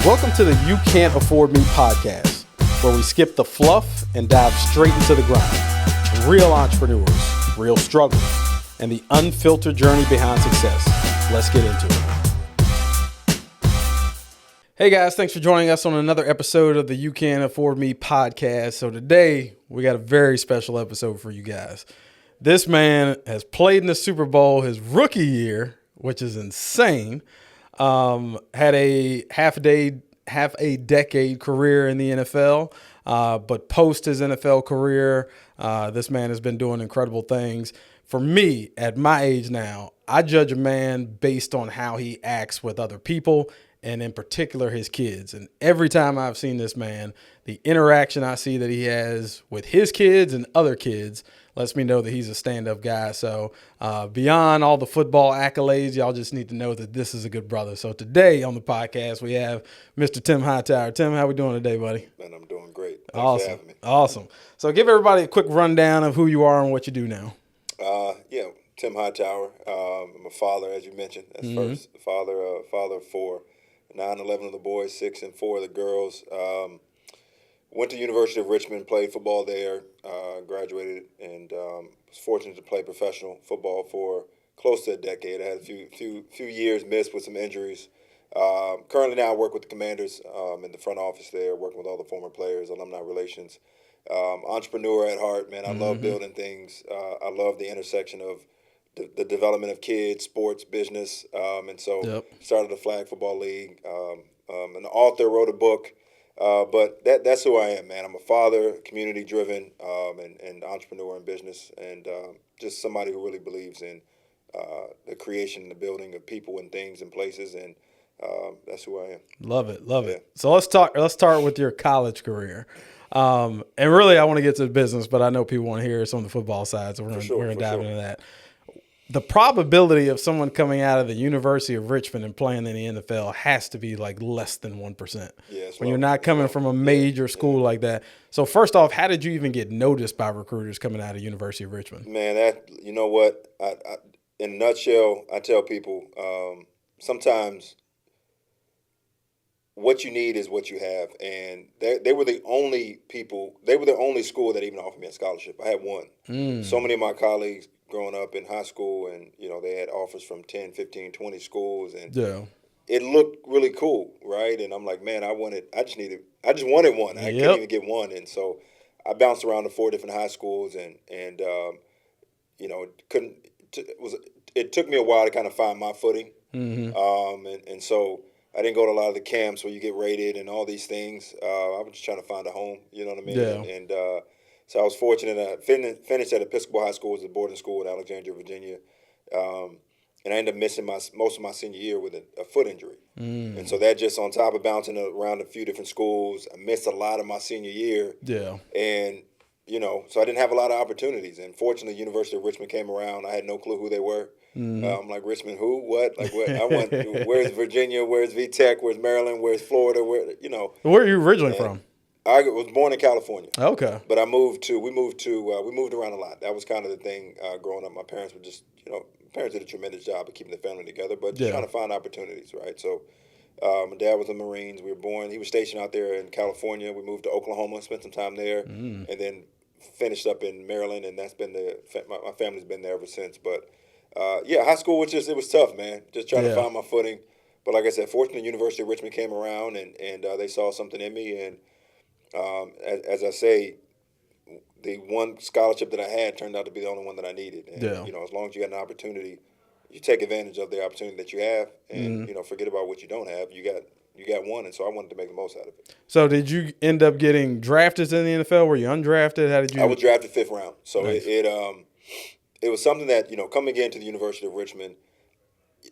Welcome to the You Can't Afford Me podcast, where we skip the fluff and dive straight into the grind. Real entrepreneurs, real struggles, and the unfiltered journey behind success. Let's get into it. Hey guys, thanks for joining us on another episode of the You Can't Afford Me podcast. So today, we got a very special episode for you guys. This man has played in the Super Bowl his rookie year, which is insane. Had a half a decade career in the NFL, but post his NFL career, this man has been doing incredible things. For me, at my age now, I judge a man based on how he acts with other people, and in particular his kids. And every time I've seen this man, the interaction I see that he has with his kids and other kids lets me know that he's a stand-up guy. So beyond all the football accolades, y'all just need to know that this is a good brother. So today on the podcast, we have Mr. Tim Hightower. Tim, how we doing today, buddy? Man, I'm doing great. Thanks Awesome. for having me. Awesome. So give everybody a quick rundown of who you are and what you do now. Tim Hightower. I'm a father, as you mentioned. That's first. Father of four. 9, 11 of the boys, 6 and 4 of the girls. Went to University of Richmond, played football there, graduated, and was fortunate to play professional football for close to a decade. I had a few years missed with some injuries. Currently now I work with the Commanders in the front office there, working with all the former players, alumni relations. Entrepreneur at heart, man. I love building things. I love the intersection of the development of kids, sports, business, and so started the Flag Football League. An author, wrote a book. But that's who I am, man. I'm a father, community-driven, and entrepreneur in business, and just somebody who really believes in the creation and the building of people and things and places, and that's who I am. Love it. So let's start with your college career. And really, I want to get to the business, but I know people want to hear some of the football side, so we're going to dive into that. The probability of someone coming out of the University of Richmond and playing in the NFL has to be like less than 1%. When you're not coming from a major school like that. So first off, how did you even get noticed by recruiters coming out of University of Richmond? Man, you know what? In a nutshell, I tell people sometimes what you need is what you have. And they were the only school that even offered me a scholarship. I had one. So many of my colleagues growing up in high school, and they had offers from 10, 15, 20 schools, and it looked really cool, right? And I'm like, man, I just wanted one. I couldn't even get one, and so I bounced around to 4 different high schools, and it took me a while to kind of find my footing, and so I didn't go to a lot of the camps where you get rated and all these things. I was just trying to find a home, you know what I mean? And so I was fortunate. I finished at Episcopal High School, as a boarding school in Alexandria, Virginia, and I ended up missing most of my senior year with a foot injury. And so that just on top of bouncing around a few different schools, I missed a lot of my senior year. And so I didn't have a lot of opportunities. And fortunately, University of Richmond came around. I had no clue who they were. I'm like, Richmond, who, what? Like, what? Where's Virginia? Where's VTech? Where's Maryland? Where's Florida? Where are you originally from? I was born in California. Okay. But we moved around a lot. That was kind of the thing growing up. My parents were just, parents did a tremendous job of keeping the family together, but just trying to find opportunities, right? So my dad was in the Marines. He was stationed out there in California. We moved to Oklahoma, spent some time there, and then finished up in Maryland, and that's been my family's been there ever since. But high school it was tough, man. Just trying to find my footing. But like I said, fortunately, University of Richmond came around, and they saw something in me, and as I say, the one scholarship that I had turned out to be the only one that I needed. And, as long as you got an opportunity, you take advantage of the opportunity that you have, and forget about what you don't have. You got one, and so I wanted to make the most out of it. So did you end up getting drafted in the NFL? Were you undrafted? How did you? I was drafted 5th round. So nice. It was something that coming into the University of Richmond.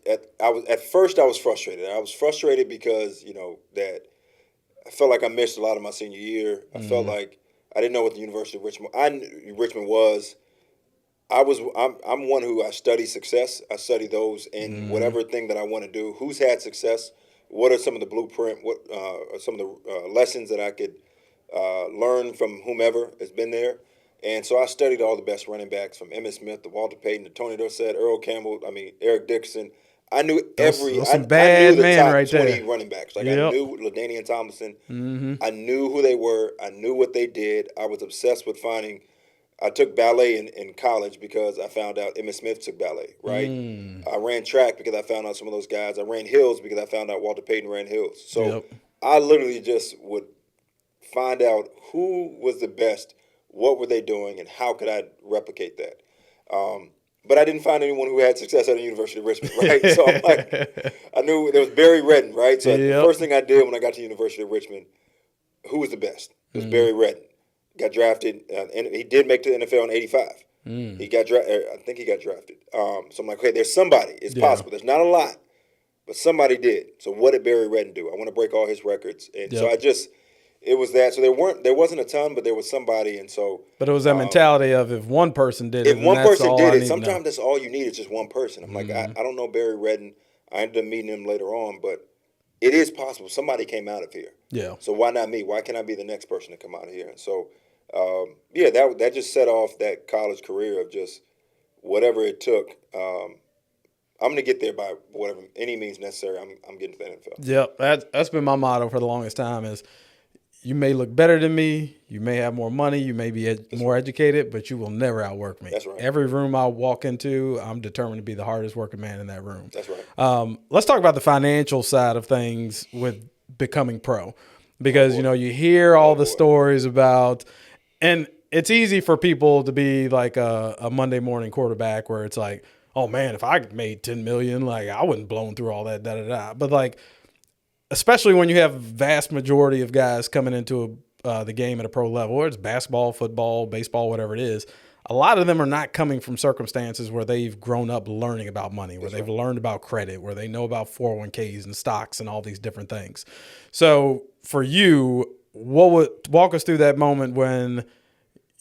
At first I was frustrated. I was frustrated because that. I felt like I missed a lot of my senior year. I felt like I didn't know what the University of Richmond. I knew Richmond was. I'm one who I study success. I study those in whatever thing that I want to do. Who's had success? What are some of the blueprint? What are some of the lessons that I could learn from whomever has been there? And so I studied all the best running backs, from Emmitt Smith to Walter Payton to Tony Dorsett, Earl Campbell. Eric Dixon. I knew Those some I bad knew the men top right 20 there. running backs. Like, Yep. I knew LaDainian Tomlinson. I knew who they were. I knew what they did. I was obsessed with finding. I took ballet in college because I found out Emmitt Smith took ballet, right? I ran track because I found out some of those guys. I ran hills because I found out Walter Payton ran hills. So Yep. I literally just would find out who was the best, what were they doing, and how could I replicate that. But I didn't find anyone who had success at the University of Richmond, right? So I'm like, I knew there was Barry Redden, right? So the first thing I did when I got to the University of Richmond, who was the best? It was Barry Redden. Got drafted, and he did make the NFL in '85. He got drafted. I think he got drafted. So I'm like, okay, there's somebody. It's possible. There's not a lot, but somebody did. So what did Barry Redden do? I want to break all his records, and so it was that. So there wasn't a ton, but there was somebody, and so. But it was that mentality of if one person did it, if one that's person all did I it, need sometimes that's all you need is just one person. I'm like, I don't know Barry Redden. I ended up meeting him later on, but it is possible. Somebody came out of here. Yeah. So why not me? Why can't I be the next person to come out of here? And so, that just set off that college career of just whatever it took. I'm gonna get there by whatever any means necessary. I'm getting to the NFL. Yep. That's been my motto for the longest time is you may look better than me, you may have more money, you may be more educated, but you will never outwork me. That's right. Every room I walk into, I'm determined to be the hardest working man in that room. That's right. Let's talk about the financial side of things with becoming pro, because you hear all the stories about, and it's easy for people to be like a Monday morning quarterback where it's like, oh man, if I made 10 million, like I wouldn't blown through all that, But like, especially when you have vast majority of guys coming into the game at a pro level, whether it's basketball, football, baseball, whatever it is, a lot of them are not coming from circumstances where they've grown up learning about money, where they've learned about credit, where they know about 401ks and stocks and all these different things. So for you, walk us through that moment when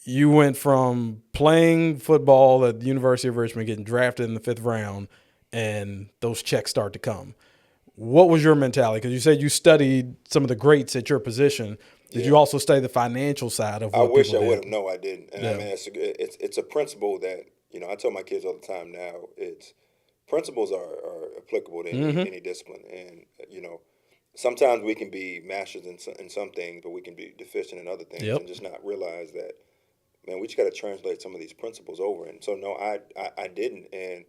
you went from playing football at the University of Richmond, getting drafted in the 5th round, and those checks start to come. What was your mentality? Because you said you studied some of the greats at your position. Did you also study the financial side of what I wish people I did? would have. No, I didn't. And I mean, it's a principle that I tell my kids all the time now. It's principles are applicable to any discipline, and sometimes we can be masters in some things, but we can be deficient in other things, and just not realize that. Man, we just got to translate some of these principles over. And so, no, I didn't. And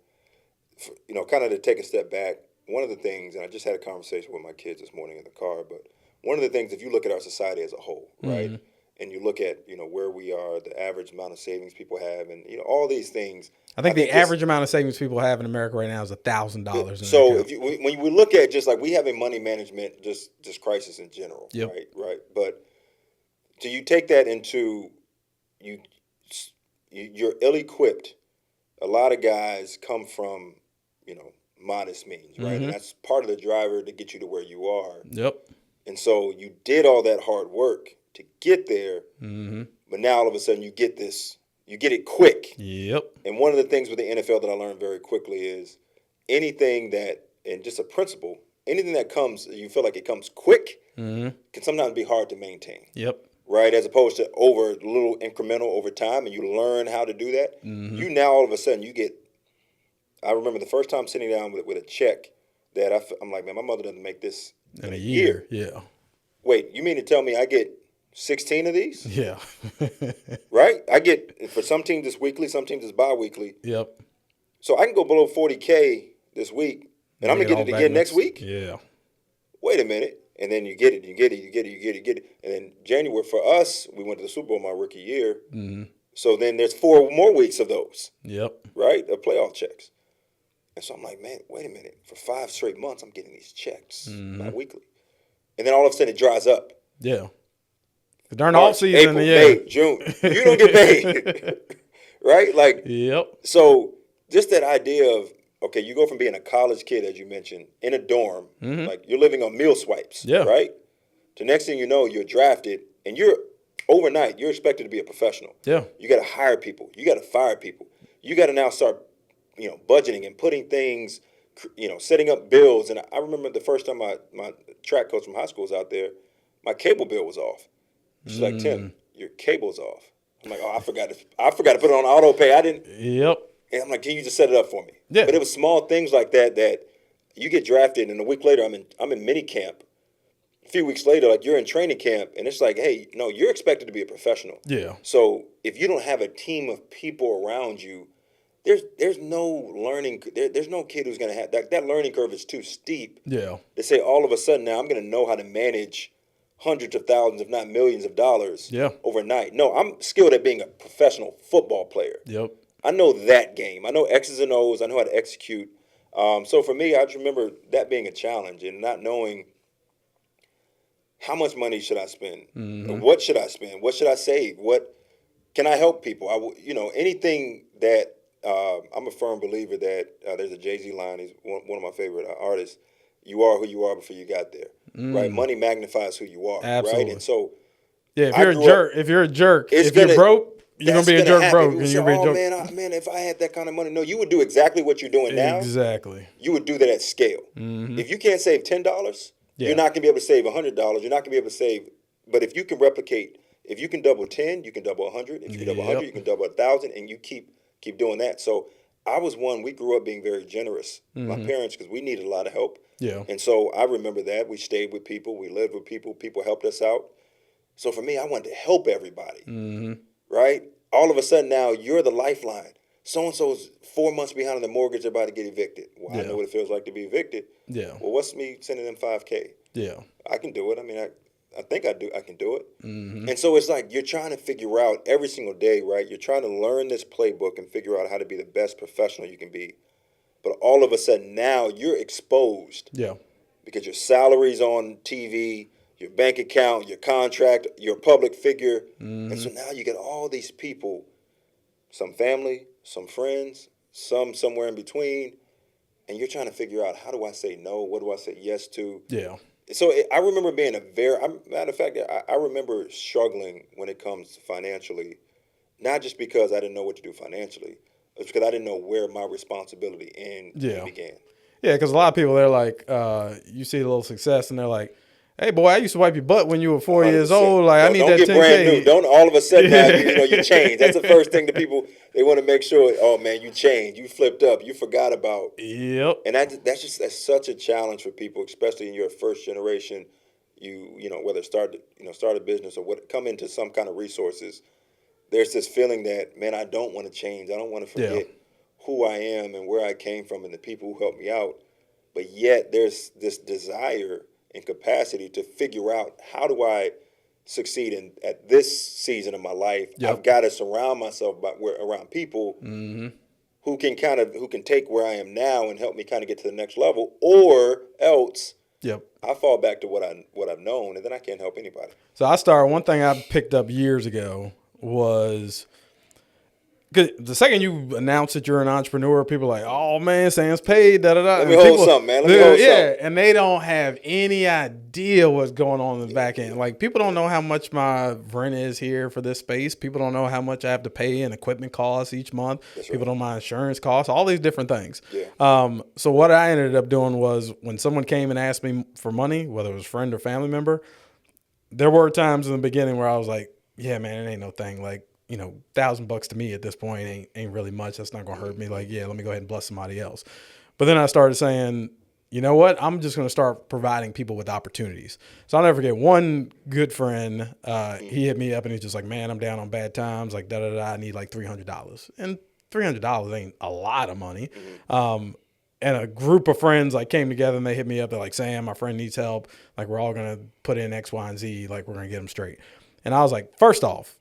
kind of to take a step back. One of the things, and I just had a conversation with my kids this morning in the car, but one of the things, if you look at our society as a whole, right, and you look at, where we are, the average amount of savings people have, and, all these things. I think the average amount of savings people have in America right now is $1,000. So when we look at just like we have a money management, just crisis in general, right? But do you take that into, you're ill-equipped. A lot of guys come from, modest means, right? And that's part of the driver to get you to where you are. Yep. And so you did all that hard work to get there, but now all of a sudden you get it quick. Yep. And one of the things with the NFL that I learned very quickly is anything that, and just a principle, anything that comes, you feel like it comes quick, can sometimes be hard to maintain. Yep. Right, as opposed to a little incremental over time, and you learn how to do that. You now all of a sudden you get. I remember the first time sitting down with a check that I'm like, man, my mother doesn't make this in a year. Yeah. Wait, you mean to tell me I get 16 of these? Yeah. Right? I get, for some teams it's weekly, some teams it's bi-weekly. Yep. So I can go below 40K this week, and I'm going to get it again next week? Yeah. Wait a minute. And then you get it. And then January, for us, we went to the Super Bowl my rookie year. So then there's 4 more weeks of those. Yep. Right? Of playoff checks. And so I'm like, man, wait a minute. For 5 straight months, I'm getting these checks bi-weekly. And then all of a sudden it dries up. Yeah. During March, off season, April, May, June. You don't get paid. Right? Like, so just that idea of, okay, you go from being a college kid, as you mentioned, in a dorm, like you're living on meal swipes, right? To next thing you know, you're drafted, and overnight, you're expected to be a professional. Yeah. You got to hire people. You got to fire people. You got to now start, budgeting and putting things, setting up bills. And I remember the first time my track coach from high school was out there, my cable bill was off. She's like, Tim, your cable's off. I'm like, oh, I forgot to put it on auto pay. I didn't. Yep. And I'm like, can you just set it up for me? Yeah. But it was small things like that you get drafted, and a week later, I'm in mini camp. A few weeks later, like you're in training camp, and it's like, hey, no, you're expected to be a professional. Yeah. So if you don't have a team of people around you, there's no learning. There's no kid who's gonna have that learning curve is too steep. Yeah. To say all of a sudden now I'm gonna know how to manage hundreds of thousands, if not millions of dollars overnight. No, I'm skilled at being a professional football player. Yep. I know that game. I know X's and O's. I know how to execute. So for me, I just remember that being a challenge and not knowing how much money should I spend? Mm-hmm. What should I spend? What should I save? What can I help people? Anything that I'm a firm believer that there's a Jay-Z line. He's one of my favorite artists. You are who you are before you got there, right? Money magnifies who you are, Absolutely. right? And so, if you're a jerk, if you're broke, you're gonna be a jerk broke, and you're gonna be a jerk. Man, if I had that kind of money, no, you would do exactly what you're doing now. Exactly. You would do that at scale. Mm-hmm. If you can't save $10, you're not gonna be able to save $100. You're not gonna be able to save. But if you can replicate, if you can double 10, you can double 100. If you can double 100, you can double 1,000, and you keep doing that. So I was one. We grew up being very generous. My parents, because we needed a lot of help. Yeah. And so I remember that. We stayed with people. We lived with people. People helped us out. So for me, I wanted to help everybody, right? All of a sudden now, you're the lifeline. So-and-so's 4 months behind on the mortgage, they're about to get evicted. Well, I know what it feels like to be evicted. Yeah. Well, what's me sending them $5K? Yeah. I can do it. I mean, I think I can do it. And so it's like you're trying to figure out every single day, right? You're trying to learn this playbook and figure out how to be the best professional you can be. But all of a sudden now you're exposed. Yeah. Because your salary's on TV, your bank account, your contract, you're a public figure. And so now you get all these people, some family, some friends, some somewhere in between, and you're trying to figure out, how do I say no? What do I say yes to? Yeah. So I remember being matter of fact, I remember struggling when it comes to financially, not just because I didn't know what to do financially, it's because I didn't know where my responsibility began. Yeah, because a lot of people, they're like, you see a little success, and they're like, hey, boy, I used to wipe your butt when you were 4 years old. Like, I need that 10K. Don't get brand new. Don't all of a sudden now, you change. That's the first thing that people, they want to make sure, oh, man, you changed. You flipped up. You forgot about. Yep. And that's such a challenge for people, especially in your first generation. Whether start a business or come into some kind of resources. There's this feeling that, man, I don't want to change. I don't want to forget who I am and where I came from and the people who helped me out. But yet there's this desire and capacity to figure out, how do I succeed at this season of my life? Yep. I've got to surround myself around people who can take where I am now and help me kind of get to the next level, or else I fall back to what I've known, and then I can't help anybody. So one thing I picked up years ago was, because the second you announce that you're an entrepreneur, people are like, oh, man, Sam's paid, da-da-da. Let me hold something, man. Yeah, and they don't have any idea what's going on in the back end. Like, people don't know how much my rent is here for this space. People don't know how much I have to pay in equipment costs each month. People don't know my insurance costs, all these different things. Yeah. So what I ended up doing was, when someone came and asked me for money, whether it was a friend or family member, there were times in the beginning where I was like, yeah, man, it ain't no thing. Like, $1,000 to me at this point ain't really much. That's not going to hurt me. Like, yeah, let me go ahead and bless somebody else. But then I started saying, you know what? I'm just going to start providing people with opportunities. So I'll never forget one good friend. He hit me up and he's just like, man, I'm down on bad times. Like, I need like $300. And $300 ain't a lot of money. And a group of friends like came together and they hit me up. They're like, Sam, my friend needs help. Like, we're all going to put in X, Y, and Z. Like, we're going to get him straight. And I was like, first off,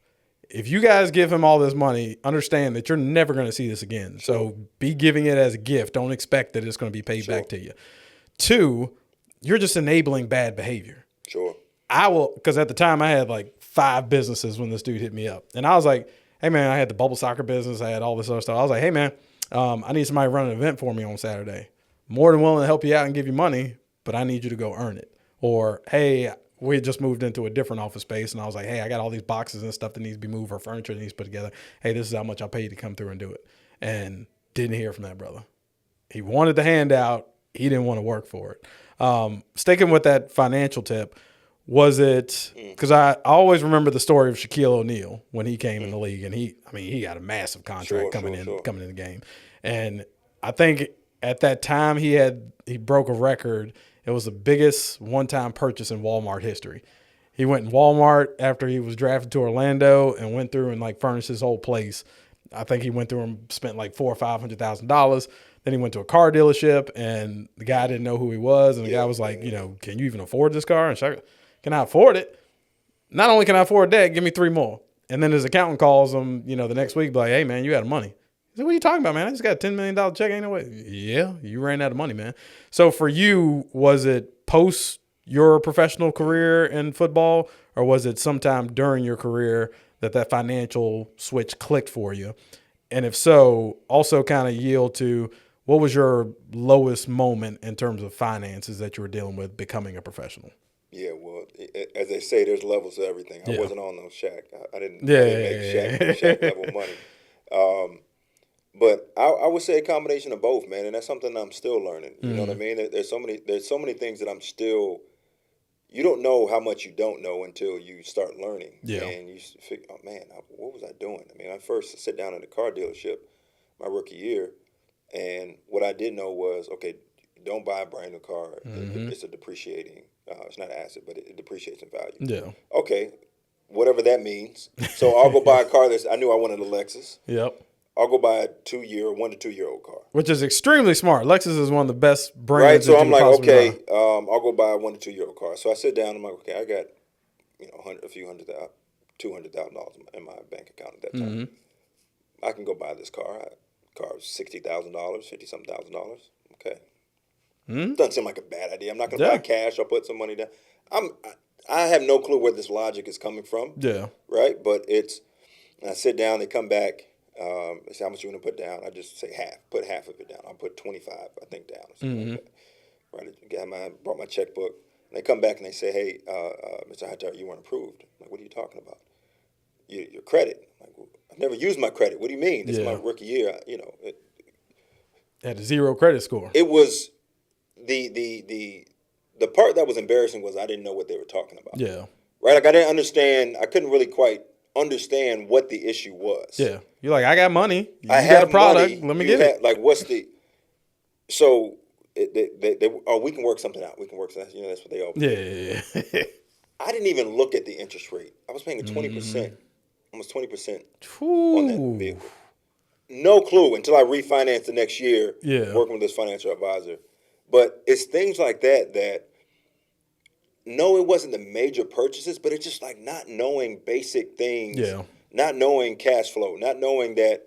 if you guys give him all this money, understand that you're never going to see this again. So be giving it as a gift. Don't expect that it's going to be paid back to you. 2, you're just enabling bad behavior. Sure. Because at the time I had like 5 businesses when this dude hit me up. And I was like, hey, man, I had the bubble soccer business. I had all this other stuff. I was like, hey, man, I need somebody to run an event for me on Saturday. More than willing to help you out and give you money, but I need you to go earn it. Or, hey, we had just moved into a different office space, and I was like, hey, I got all these boxes and stuff that needs to be moved, or furniture that needs to be put together. Hey, this is how much I'll pay you to come through and do it. And didn't hear from that brother. He wanted the handout. He didn't want to work for it. Sticking with that financial tip, was it – because I always remember the story of Shaquille O'Neal when he came in the league, and he got a massive contract coming in the game. And I think at that time he broke a record. It was the biggest one-time purchase in Walmart history. He went in Walmart after he was drafted to Orlando and went through and like furnished his whole place. I think he went through and spent like $400,000 or $500,000. Then he went to a car dealership and the guy didn't know who he was. And the guy was like, can you even afford this car? And can I afford it? Not only can I afford that, give me 3 more. And then his accountant calls him, the next week, like, hey man, you out of money. He said, what are you talking about, man? I just got a $10 million check. Ain't no way. Yeah, you ran out of money, man. So for you, was it post your professional career in football, or was it sometime during your career that financial switch clicked for you? And if so, also kind of yield to what was your lowest moment in terms of finances that you were dealing with becoming a professional? Yeah, well, as they say, there's levels to everything. I wasn't on no Shaq. I didn't make Shaq level money. But I would say a combination of both, man, and that's something I'm still learning. You know what I mean? There's so many things that I'm still. You don't know how much you don't know until you start learning. Yeah. And you figure, oh man, what was I doing? I mean, I first sit down at a car dealership my rookie year, and what I didn't know was, okay, don't buy a brand new car. It's a depreciating. It's not an asset, but it depreciates in value. Yeah. Okay, whatever that means. So I'll go buy a car I knew I wanted a Lexus. Yep. I'll go buy a 1 to 2 year old wer which is extremely smart. Lexus is one of the best brands. Right. So I'm like, okay, I'll go buy a 1 to 2 year old car. So I sit down. I'm like, okay, I got $200,000 in my bank account at that time. I can go buy this car. Car was $60,000, $50,000. Okay. Doesn't seem like a bad idea. I'm not going to buy cash. I'll put some money down. I have no clue where this logic is coming from. Yeah. Right. But I sit down. They come back. They say, how much you want to put down? I just say half. Put half of it down. I'll put 25, I think, down. Or something like that. Right. Brought my checkbook. And they come back and they say, hey, Mr. Hightower, you weren't approved. I'm like, what are you talking about? Your credit. I'm like, well, I've never used my credit. What do you mean? This is my rookie year. It had a 0 credit score. It was the part that was embarrassing was I didn't know what they were talking about. Yeah. Right? Like I didn't understand. I couldn't really quite understand what the issue was. Yeah. You're like, I got money. You got a product. Money. Let me get it. Like, what's the... So, we can work something out. We can work something. That's what they always do. Yeah. I didn't even look at the interest rate. I was paying 20%, almost 20% on that vehicle. No clue until I refinanced the next year working with this financial advisor. But it's things like that no, it wasn't the major purchases, but it's just like not knowing basic things, not knowing cash flow, not knowing that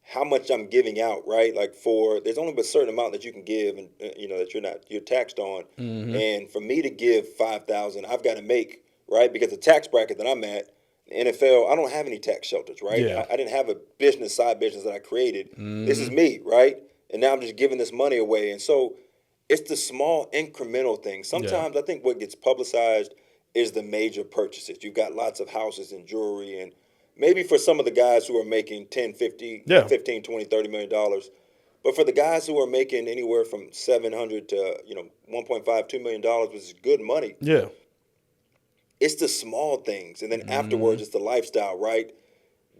how much I'm giving out, right? Like there's only a certain amount that you can give and, that you're taxed on. And for me to give $5,000, I've got to make, right? Because the tax bracket that I'm at, the NFL, I don't have any tax shelters, right? Yeah. I didn't have a side business that I created. This is me, right? And now I'm just giving this money away. And so it's the small incremental things. Sometimes I think what gets publicized is the major purchases. You've got lots of houses and jewelry, and maybe for some of the guys who are making 10, 50, 15, 20, $30 million. But for the guys who are making anywhere from $700 to, $1.5, $2 million, which is good money. Yeah. It's the small things. And then afterwards, it's the lifestyle, right?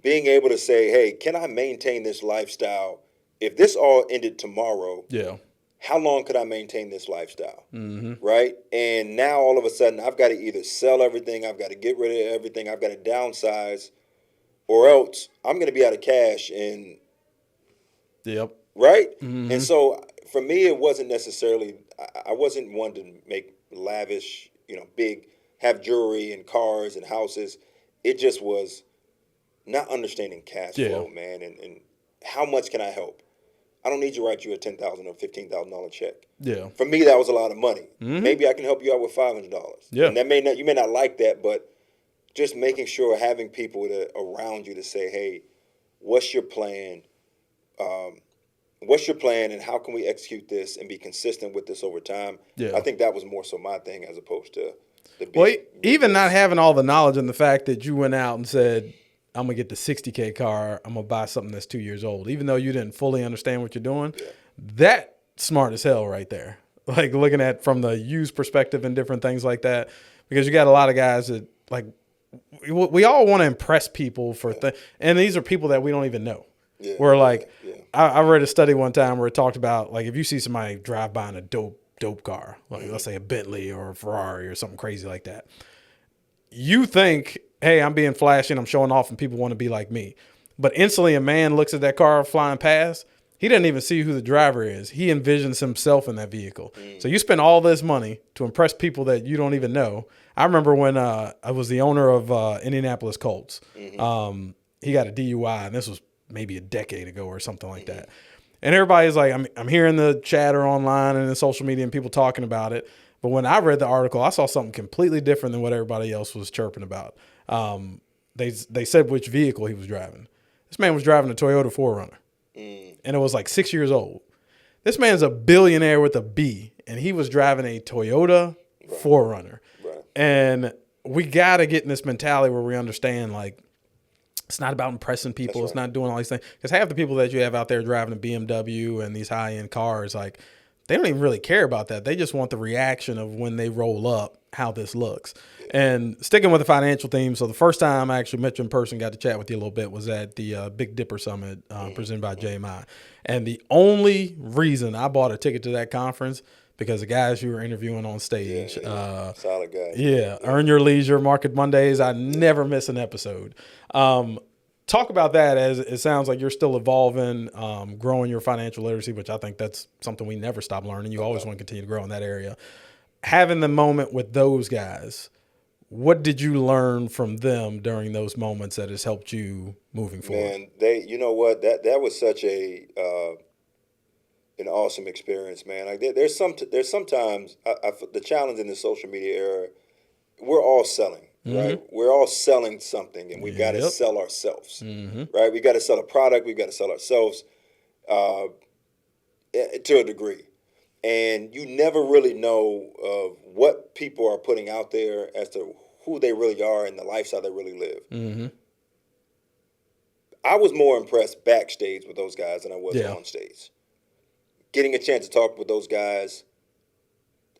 Being able to say, hey, can I maintain this lifestyle? If this all ended tomorrow, how long could I maintain this lifestyle, right? And now all of a sudden, I've got to either sell everything, I've got to get rid of everything, I've got to downsize, or else I'm going to be out of cash. And right? And so for me, it wasn't necessarily, I wasn't one to make lavish, big, have jewelry and cars and houses. It just was not understanding cash flow, man, and how much can I help? I don't need to write you a $10,000 or $15,000 check. Yeah. For me, that was a lot of money. Maybe I can help you out with $500. Yeah. And you may not like that, but just making sure having people around you to say, hey, what's your plan? What's your plan, and how can we execute this and be consistent with this over time? Yeah. I think that was more so my thing as opposed to the big. Even not having all the knowledge and the fact that you went out and said, I'm going to get the $60K car, I'm going to buy something that's 2 years old. Even though you didn't fully understand what you're doing, that smart as hell right there. Like looking at from the used perspective and different things like that. Because you got a lot of guys that like, we all want to impress people for things. And these are people that we don't even know. Yeah. We're like, I read a study one time where it talked about, like, if you see somebody drive by in a dope car, like let's say a Bentley or a Ferrari or something crazy like that, you think, hey, I'm being flashy and I'm showing off and people want to be like me. But instantly a man looks at that car flying past. He doesn't even see who the driver is. He envisions himself in that vehicle. So you spend all this money to impress people that you don't even know. I remember when I was the owner of Indianapolis Colts. He got a DUI, and this was maybe a decade ago or something like that. And everybody's like, I'm hearing the chatter online and in social media and people talking about it. But when I read the article, I saw something completely different than what everybody else was chirping about. They said which vehicle he was driving. This man was driving a Toyota 4Runner. And it was like 6 years old. This man's a billionaire with a B, and he was driving a Toyota 4Runner. Right. And we got to get in this mentality where we understand, like, it's not about impressing people. It's not doing all these things. Because half the people that you have out there driving a BMW and these high-end cars, like, they don't even really care about that. They just want the reaction of when they roll up, how this looks. And sticking with the financial theme, so the first time I actually met you in person, got to chat with you a little bit, was at the Big Dipper Summit presented by JMI. And the only reason I bought a ticket to that conference, because the guys you were interviewing on stage. Solid guy. Yeah, Earn Your Leisure, Market Mondays. I never miss an episode. Talk about that, as it sounds like you're still evolving, growing your financial literacy, which I think that's something we never stop learning. You always want to continue to grow in that area. Having the moment with those guys, what did you learn from them during those moments that has helped you moving forward? Man, you know what? That was such an awesome experience, man. Like there's sometimes the challenge in the social media era, we're all selling. Right, we're all selling something, and we've got to sell ourselves. Right, we got to sell a product. We've got to sell ourselves to a degree, and you never really know what people are putting out there as to who they really are and the lifestyle they really live. I was more impressed backstage with those guys than I was on stage. Getting a chance to talk with those guys,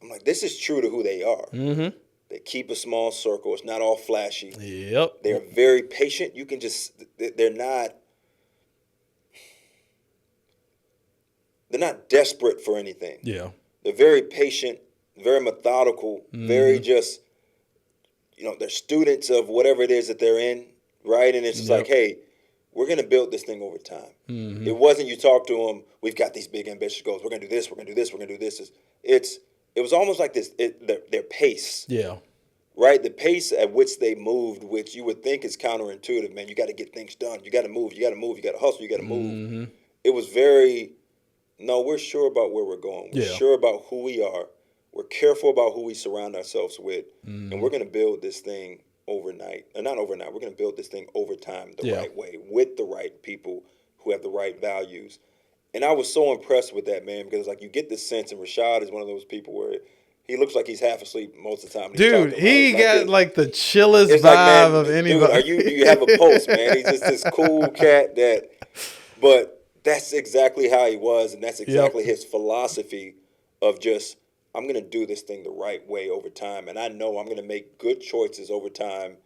I'm like, this is true to who they are. They keep a small circle. It's not all flashy. Yep. They're very patient. You can they're not desperate for anything. Yeah. They're very patient, very methodical, very just, they're students of whatever it is that they're in, right? And it's just like, hey, we're going to build this thing over time. It wasn't you talk to them, we've got these big ambitious goals. We're going to do this, we're going to do this, we're going to do this. It was almost like this, their pace. Yeah. Right? The pace at which they moved, which you would think is counterintuitive, man. You got to get things done. You got to move. You got to move. You got to hustle. You got to move. It was we're sure about where we're going. We're sure about who we are. We're careful about who we surround ourselves with. And we're going to build this thing overnight. Not overnight. We're going to build this thing over time the right way with the right people who have the right values. And I was so impressed with that, man, because like you get this sense, and Rashad is one of those people where he looks like he's half asleep most of the time. Dude, he got like the chillest vibe of anybody. Dude, you have a pulse, man. He's just this cool cat but that's exactly how he was, and that's exactly his philosophy of just, I'm going to do this thing the right way over time, and I know I'm going to make good choices over time,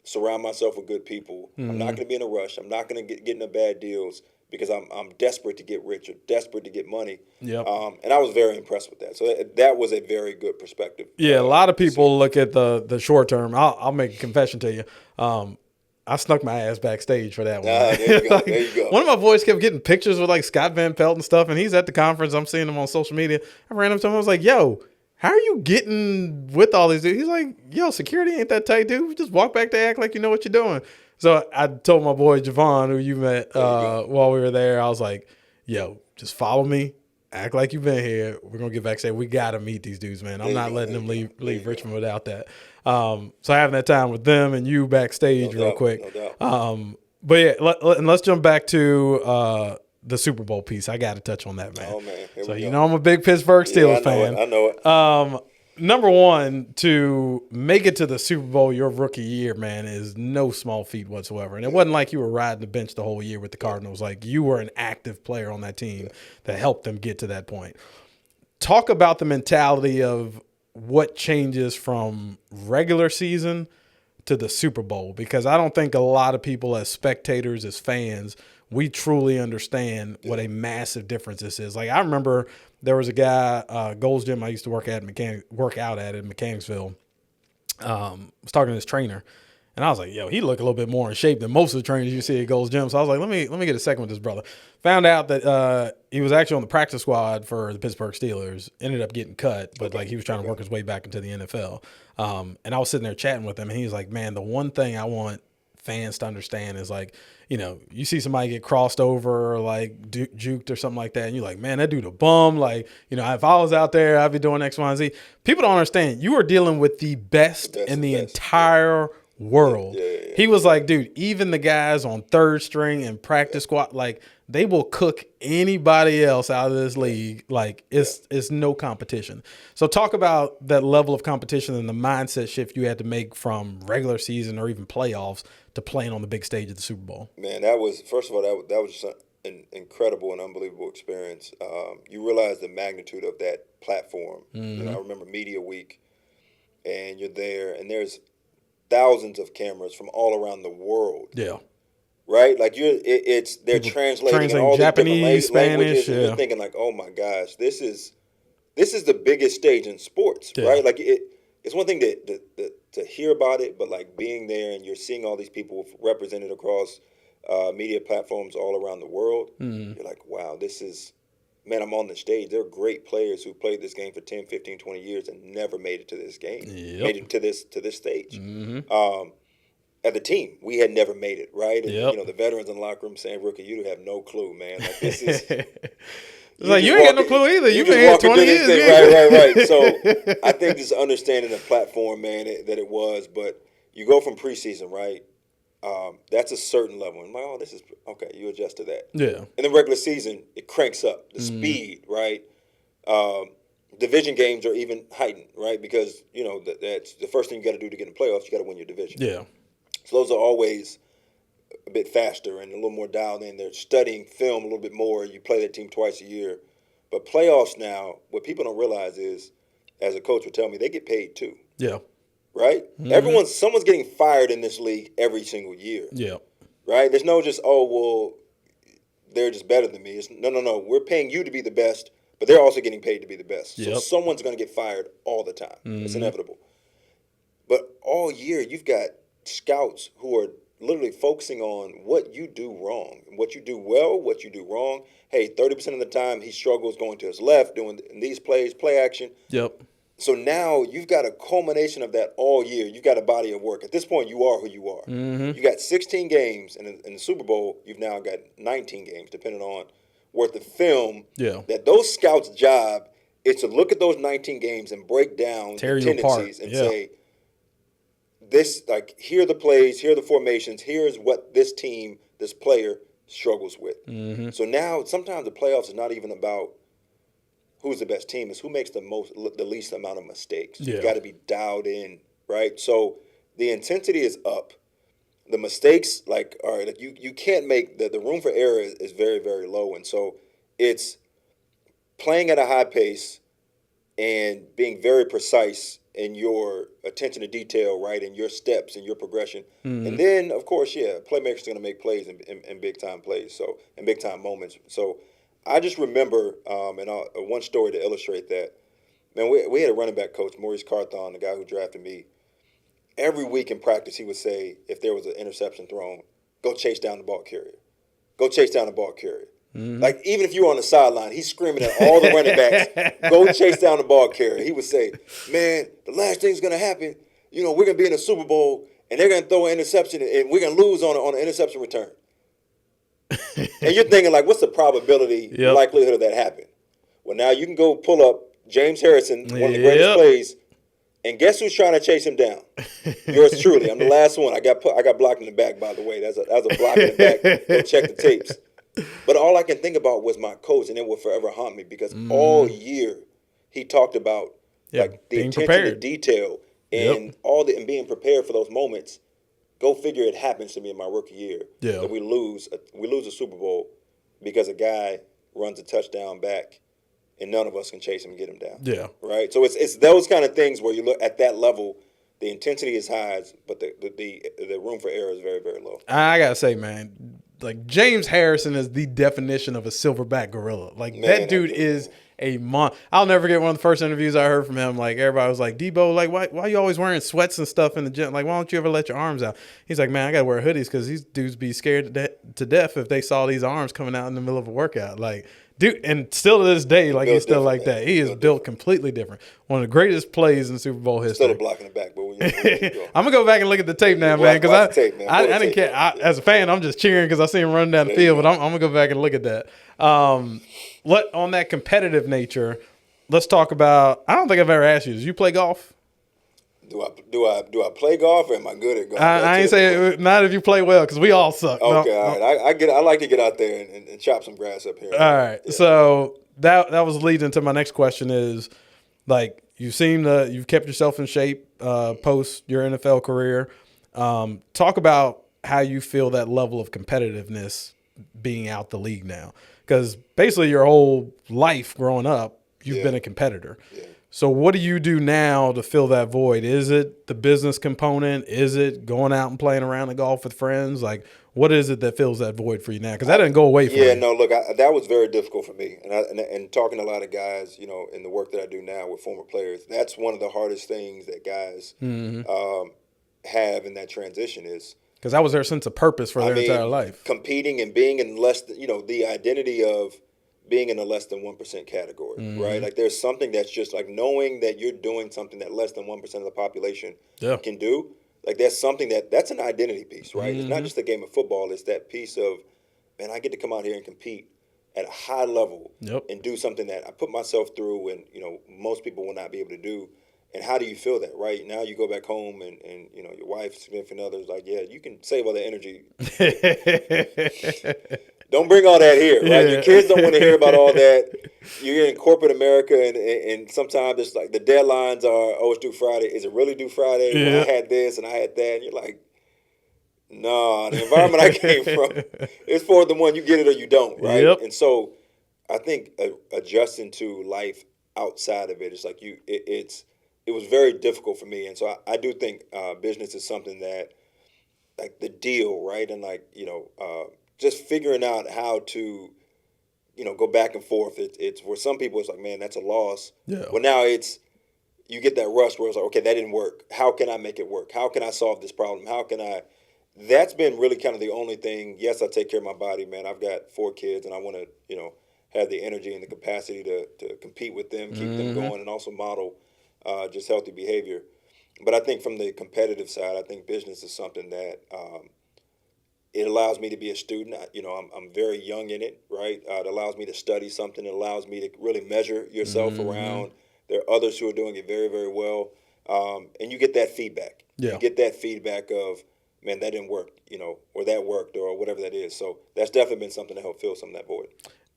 surround myself with good people. I'm not going to be in a rush. I'm not going to get into bad deals, because I'm desperate to get rich or desperate to get money. And I was very impressed with that. So that was a very good perspective. Yeah, a lot of people look at the short term. I'll make a confession to you. I snuck my ass backstage for that one. There you go. There you go. One of my boys kept getting pictures with like Scott Van Pelt and stuff, and he's at the conference. I'm seeing him on social media. I ran up to him. I was like, yo, how are you getting with all these dudes? He's like, yo, security ain't that tight, dude. Just walk back there, act like you know what you're doing. So I told my boy Javon, who you met while we were there, I was like, yo, just follow me. Act like you've been here. We're going to get backstage. We got to meet these dudes, man. I'm not letting them leave Richmond without that. So having that time with them and you backstage real quick. No doubt. But yeah, let's jump back to the Super Bowl piece. I got to touch on that, man. Oh, man. So, you know, I'm a big Pittsburgh Steelers fan. I know it. Number one, to make it to the Super Bowl your rookie year, man, is no small feat whatsoever. And it wasn't like you were riding the bench the whole year with the Cardinals. Like, you were an active player on that team that helped them get to that point. Talk about the mentality of what changes from regular season to the Super Bowl, because I don't think a lot of people as spectators, as fans, we truly understand what a massive difference this is. Like I remember there was a guy, Gold's Gym I used to work out at in Mechanicsville. Was talking to his trainer, and I was like, yo, he looked a little bit more in shape than most of the trainers you see at Gold's Gym. So I was like, let me get a second with this brother. Found out that he was actually on the practice squad for the Pittsburgh Steelers. Ended up getting cut, but like he was trying to work his way back into the NFL. And I was sitting there chatting with him, and he was like, man, the one thing I want fans to understand is like, you know, you see somebody get crossed over or like juked or something like that, and you're like, man, that dude a bum. Like, you know, if I was out there, I'd be doing X, Y, and Z. People don't understand. You are dealing with the best in the entire world. Yeah. He was like, dude, even the guys on third string and practice squad, like they will cook anybody else out of this league. Like it's no competition. So talk about that level of competition and the mindset shift you had to make from regular season or even playoffs to playing on the big stage of the Super Bowl. Man, that was, first of all, that was just an incredible and unbelievable experience. You realize the magnitude of that platform. You know, I remember Media Week, and you're there, and there's thousands of cameras from all around the world. Yeah. Right? Like they're translating in all Japanese, these different languages, Spanish, and you're thinking like, oh my gosh, this is the biggest stage in sports, right? Like it's one thing to hear about it, but like being there and you're seeing all these people represented across media platforms all around the world, you're like, wow, man, I'm on the stage. There are great players who played this game for 10, 15, 20 years and never made it to this game, made it to this stage. At the team, we had never made it, right? And, you know, the veterans in the locker room saying, rookie, you have no clue, man. Like, this is... you ain't got no clue either. You've been here 20 years. Right. So I think just understanding the platform, man, that it was. But you go from preseason, right? That's a certain level. And I'm like, oh, this is okay. You adjust to that. Yeah. In the regular season, it cranks up the speed, right? Division games are even heightened, right? Because you know that's the first thing you got to do to get in the playoffs. You got to win your division. Yeah. So those are always a bit faster and a little more dialed in. They're studying film a little bit more. You play that team twice a year. But playoffs now, what people don't realize is, as a coach would tell me, they get paid too. Yeah. Right? Someone's getting fired in this league every single year. Yeah. Right? There's no just, oh, well, they're just better than me. It's, no. We're paying you to be the best, but they're also getting paid to be the best. So someone's going to get fired all the time. It's inevitable. But all year, you've got scouts who are literally focusing on what you do wrong, what you do well, what you do wrong. Hey, 30% of the time he struggles going to his left, doing these plays, play action. Yep. So now you've got a culmination of that all year. You've got a body of work. At this point, you are who you are. You got 16 games, and in the Super Bowl, you've now got 19 games, depending on worth of film. Yeah. That those scouts' job is to look at those 19 games and break down the tendencies and say, this, like, here are the plays, here are the formations, here's what this team, this player struggles with. So now sometimes the playoffs is not even about who's the best team, it's who makes the least amount of mistakes. You've got to be dialed in, right? So the intensity is up. The mistakes, like, all right, like you can't make the room for error is very, very low. And so it's playing at a high pace and being very precise in your attention to detail, right, and your steps and your progression. And then, of course, playmakers are going to make plays in big-time plays, so in big-time moments. So I just remember, one story to illustrate that, man, we had a running back coach, Maurice Carthon, the guy who drafted me. Every week in practice, he would say, if there was an interception thrown, go chase down the ball carrier. Go chase down the ball carrier. Like, even if you were on the sideline, he's screaming at all the running backs, go chase down the ball carrier. He would say, man, the last thing's going to happen, you know, we're going to be in a Super Bowl, and they're going to throw an interception, and we're going to lose on an interception return. And you're thinking, like, what's the probability, likelihood of that happening? Well, now you can go pull up James Harrison, one of the greatest plays, and guess who's trying to chase him down? Yours truly. I'm the last one. I got blocked in the back, by the way. That's a block in the back. Go check the tapes. But all I can think about was my coach, and it will forever haunt me because all year he talked about like the attention to detail and and being prepared for those moments. Go figure, it happens to me in my rookie year that we lose a Super Bowl because a guy runs a touchdown back, and none of us can chase him and get him down. Yeah, right. So it's those kind of things where you look at that level. The intensity is high, but the room for error is very, very low. I gotta say, man, like James Harrison is the definition of a silverback gorilla. Like Man, that dude is a I'll never forget one of the first interviews I heard from him. Like everybody was like, Debo, like why you always wearing sweats and stuff in the gym? Like why don't you ever let your arms out? He's like, man, I gotta wear hoodies because these dudes be scared to death if they saw these arms coming out in the middle of a workout. Like, dude, and still to this day, like he's still like that. He is built completely different. One of the greatest plays in Super Bowl history. Still a block in the back, but I'm gonna go back and look at the tape now, man, because I didn't care. As a fan, I'm just cheering because I see him running down the field. But I'm gonna go back and look at that. On that competitive nature, let's talk about. I don't think I've ever asked you. Did you play golf? Do I play golf or am I good at golf? I ain't saying not if you play well because we all suck. Okay, all right. I like to get out there and chop some grass up here. All right. Yeah. So that was leading to my next question is like you've kept yourself in shape post your NFL career. Talk about how you feel that level of competitiveness being out the league now, because basically your whole life growing up you've been a competitor. Yeah. So what do you do now to fill that void? Is it the business component? Is it going out and playing around the golf with friends? Like, what is it that fills that void for you now? Because that didn't go away for you. Yeah, no, look, that was very difficult for me. And talking to a lot of guys, you know, in the work that I do now with former players, that's one of the hardest things that guys have in that transition is. Because that was their sense of purpose for their entire life. Competing and being in less than, the identity of being in a less than 1% category, right? Like there's something that's just like knowing that you're doing something that less than 1% of the population can do. Like that's something that's an identity piece, right? It's not just a game of football. It's that piece of, man, I get to come out here and compete at a high level and do something that I put myself through and, most people will not be able to do. And how do you feel that, right? Now you go back home and your wife, significant others, like, yeah, you can save all the energy. Don't bring all that here, right? Yeah. Your kids don't want to hear about all that. You're in corporate America, and sometimes it's like the deadlines are, it's due Friday. Is it really due Friday? Yeah. Well, I had this and I had that. And you're like, no, the environment I came from, it's for the one you get it or you don't, right? Yep. And so I think adjusting to life outside of it, it's like it was very difficult for me. And so I do think business is something that, like the deal, right? And like, just figuring out how to, go back and forth. It's for some people, it's like, man, that's a loss. Yeah. Well, now you get that rush where it's like, okay, that didn't work. How can I make it work? How can I solve this problem? That's been really kind of the only thing. Yes, I take care of my body, man. I've got 4 kids and I want to, have the energy and the capacity to compete with them, keep them going, and also model just healthy behavior. But I think from the competitive side, I think business is something that, it allows me to be a student. I'm very young in it, right? It allows me to study something. It allows me to really measure yourself around. There are others who are doing it very, very well. And you get that feedback. Yeah. You get that feedback of, man, that didn't work, or that worked, or whatever that is. So that's definitely been something to help fill some of that void.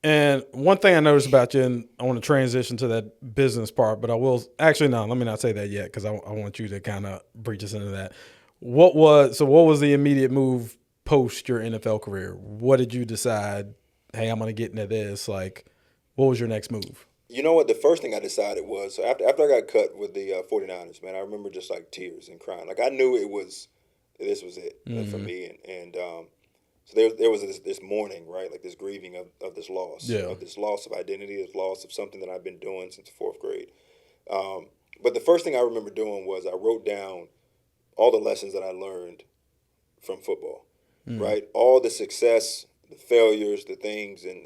And one thing I noticed about you, and I want to transition to that business part, but I will – actually, no, let me not say that yet because I want you to kind of breach us into that. What was the immediate move post your NFL career? What did you decide, hey, I'm going to get into this? Like, what was your next move? You know what? The first thing I decided was, so after I got cut with the 49ers, man, I remember just like tears and crying. Like I knew this was it for me. And so there was this mourning, right? Like this grieving of this loss, of this loss of identity, this loss of something that I've been doing since the 4th grade. But the first thing I remember doing was I wrote down all the lessons that I learned from football. Right, all the success, the failures, the things, and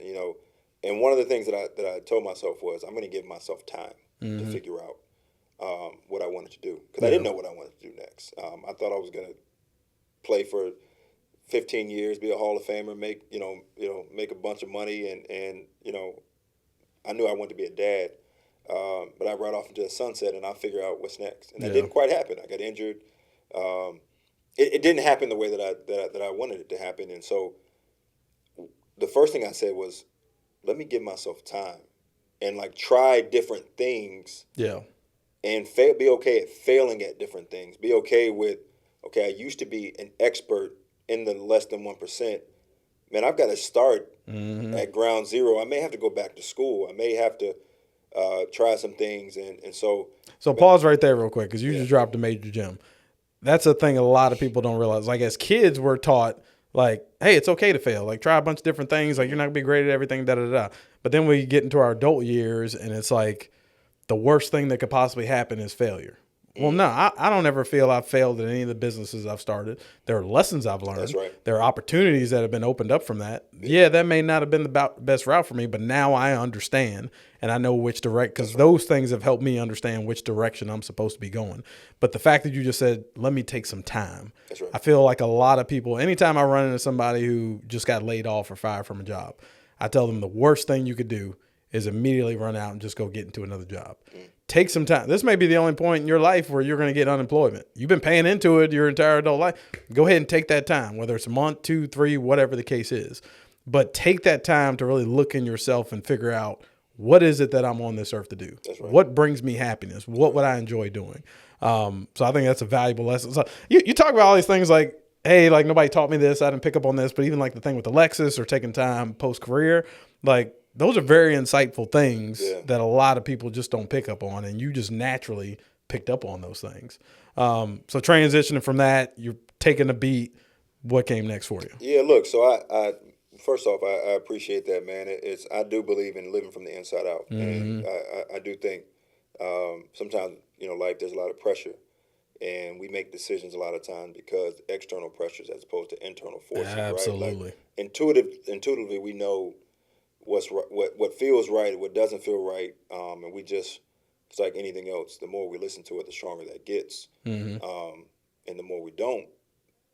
and one of the things that I told myself was I'm going to give myself time to figure out what I wanted to do, because I didn't know what I wanted to do next. I thought I was going to play for 15 years, be a Hall of Famer, make a bunch of money, and I knew I wanted to be a dad, but I ride off into the sunset and I figure out what's next, and that didn't quite happen. I got injured. It didn't happen the way that I wanted it to happen, and so the first thing I said was, let me give myself time and like try different things. Yeah. And be okay at failing at different things. Be okay with, I used to be an expert in the less than 1%. Man, I've got to start at ground zero. I may have to go back to school. I may have to try some things, and so. So pause right there real quick, because you just dropped a major gem. That's a thing a lot of people don't realize. Like as kids, we're taught Like, hey, it's okay to fail. Like, try a bunch of different things. Like, you're not gonna be great at everything, da da da. But then we get into our adult years, and it's like the worst thing that could possibly happen is failure. Well, no, I don't ever feel I've failed at any of the businesses I've started. There are lessons I've learned. That's right. There are opportunities that have been opened up from that. Yeah, that may not have been the best route for me, but now I understand and I know which because those things have helped me understand which direction I'm supposed to be going. But the fact that you just said, let me take some time. That's right. I feel like a lot of people, anytime I run into somebody who just got laid off or fired from a job, I tell them the worst thing you could do is immediately run out and just go get into another job. Take some time. This may be the only point in your life where you're going to get unemployment. You've been paying into it your entire adult life. Go ahead and take that time, whether it's a month, 2, 3, whatever the case is. But take that time to really look in yourself and figure out, what is it that I'm on this earth to do? That's right. What brings me happiness? What would I enjoy doing? So I think that's a valuable lesson. So you talk about all these things like, hey, like nobody taught me this. I didn't pick up on this. But even like the thing with the Lexus or taking time post-career, like, those are very insightful things that a lot of people just don't pick up on, and you just naturally picked up on those things. So transitioning from that, you're taking a beat. What came next for you? Yeah, look, so I first off, I appreciate that, man. I do believe in living from the inside out, and I do think sometimes, life, there's a lot of pressure, and we make decisions a lot of times because external pressures as opposed to internal forces. Absolutely. Right? Like, intuitively, we know what feels right, what doesn't feel right, and it's like anything else. The more we listen to it, the stronger that gets, and the more we don't,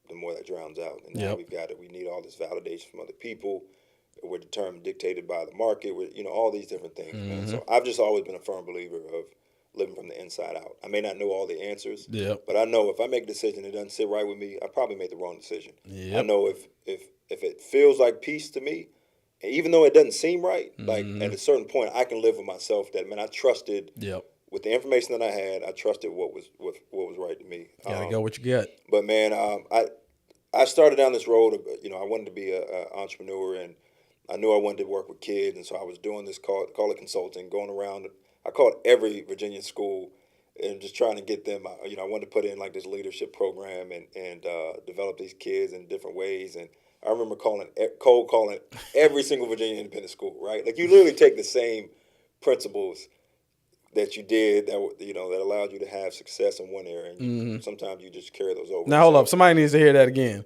the more that drowns out. And now we need all this validation from other people. We're determined, dictated by the market. We're, all these different things, man. So I've just always been a firm believer of living from the inside out. I may not know all the answers, but I know if I make a decision that doesn't sit right with me, I probably made the wrong decision. I know if it feels like peace to me, and even though it doesn't seem right, like at a certain point, I can live with myself that, man, I trusted with the information that I had, I trusted what was right to me. Gotta go what you get. But man, I started down this road of, I wanted to be an entrepreneur, and I knew I wanted to work with kids, and so I was doing this call it consulting, going around. I called every Virginia school and just trying to get them. I wanted to put in like this leadership program and develop these kids in different ways. And I remember cold calling every single Virginia independent school, right? Like, you literally take the same principles that you did that allowed you to have success in one area, and sometimes you just carry those over. Now hold up, somebody needs to hear that again.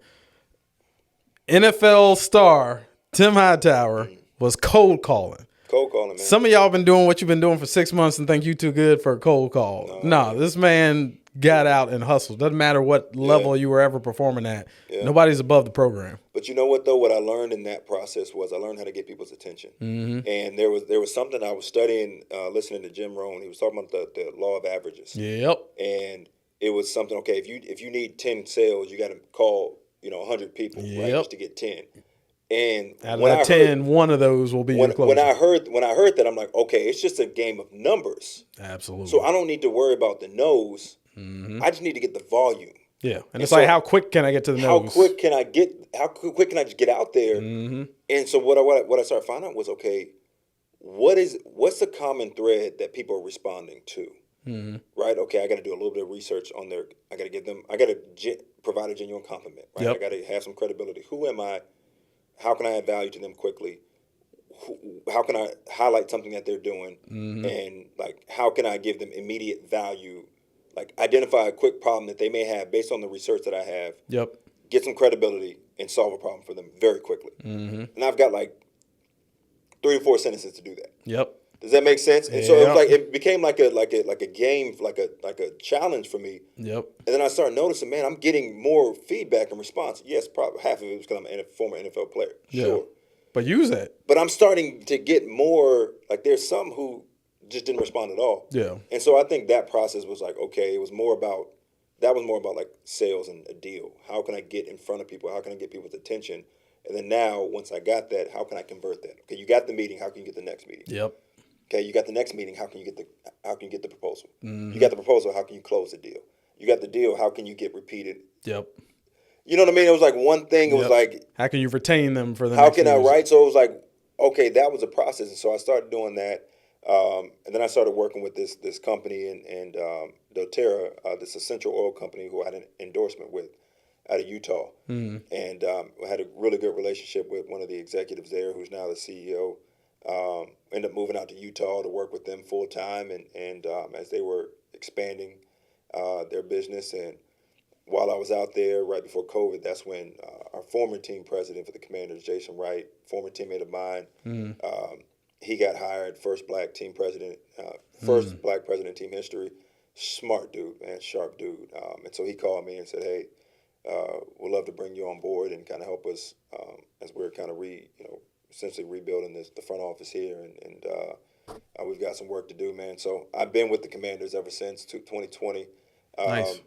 NFL star Tim Hightower was cold calling. Cold calling, man. Some of y'all been doing what you've been doing for 6 months and think you too good for a cold call. No, this man got out and hustled. Doesn't matter what level you were ever performing at. Nobody's above the program. But you know what, though? What I learned in that process was I learned how to get people's attention. And there was something I was studying, listening to Jim Rohn. He was talking about the law of averages. And it was something, okay, if you need 10 sales, you got to call 100 people, right, just to get 10. And out of that 10, one of those will be your closer. When I heard that, I'm like, okay, it's just a game of numbers. Absolutely. So I don't need to worry about the no's. I just need to get the volume. Yeah, and it's so, like, how quick can I get to the nose? How quick can I just get out there? And so what I started finding out was, okay, what's the common thread that people are responding to? Right? Okay, I got to do a little bit of research on I got to provide a genuine compliment. Right? I got to have some credibility. Who am I? How can I add value to them quickly? How can I highlight something that they're doing? And like, how can I give them immediate value? Like, identify a quick problem that they may have based on the research that I have. Get some credibility and solve a problem for them very quickly. And I've got like 3 or 4 sentences to do that. Does that make sense? And so it became like a game, like a challenge for me. And then I started noticing, man, I'm getting more feedback and response. Yes, probably half of it was because I'm a former NFL player. Sure. But use that. But I'm starting to get more, like, there's some who just didn't respond at all. And so I think that process was like, okay, it was more about like sales and a deal. How can I get in front of people? How can I get people's attention? And then now, once I got that, how can I convert that? Okay, you got the meeting. How can you get the next meeting? Okay, you got the next meeting. How can you get the proposal? You got the proposal. How can you close the deal? You got the deal. How can you get repeated? You know what I mean? It was like one thing. It was like, how can you retain them for the how next can I years? write? So it was like, okay, that was a process. And so I started doing that. And then I started working with this company and doTERRA, this essential oil company who I had an endorsement with. out of Utah, and I had a really good relationship with one of the executives there, who's now the CEO. Ended up moving out to Utah to work with them full time, and as they were expanding their business. And while I was out there right before COVID, that's when our former team president for the Commanders, Jason Wright, former teammate of mine, he got hired, first black team president, first black president in team history. Smart dude, man, sharp dude. And so he called me and said, "Hey, we'd love to bring you on board and kind of help us as we're kind of essentially rebuilding the front office here, and we've got some work to do, man." So I've been with the Commanders ever since 2020. Nice.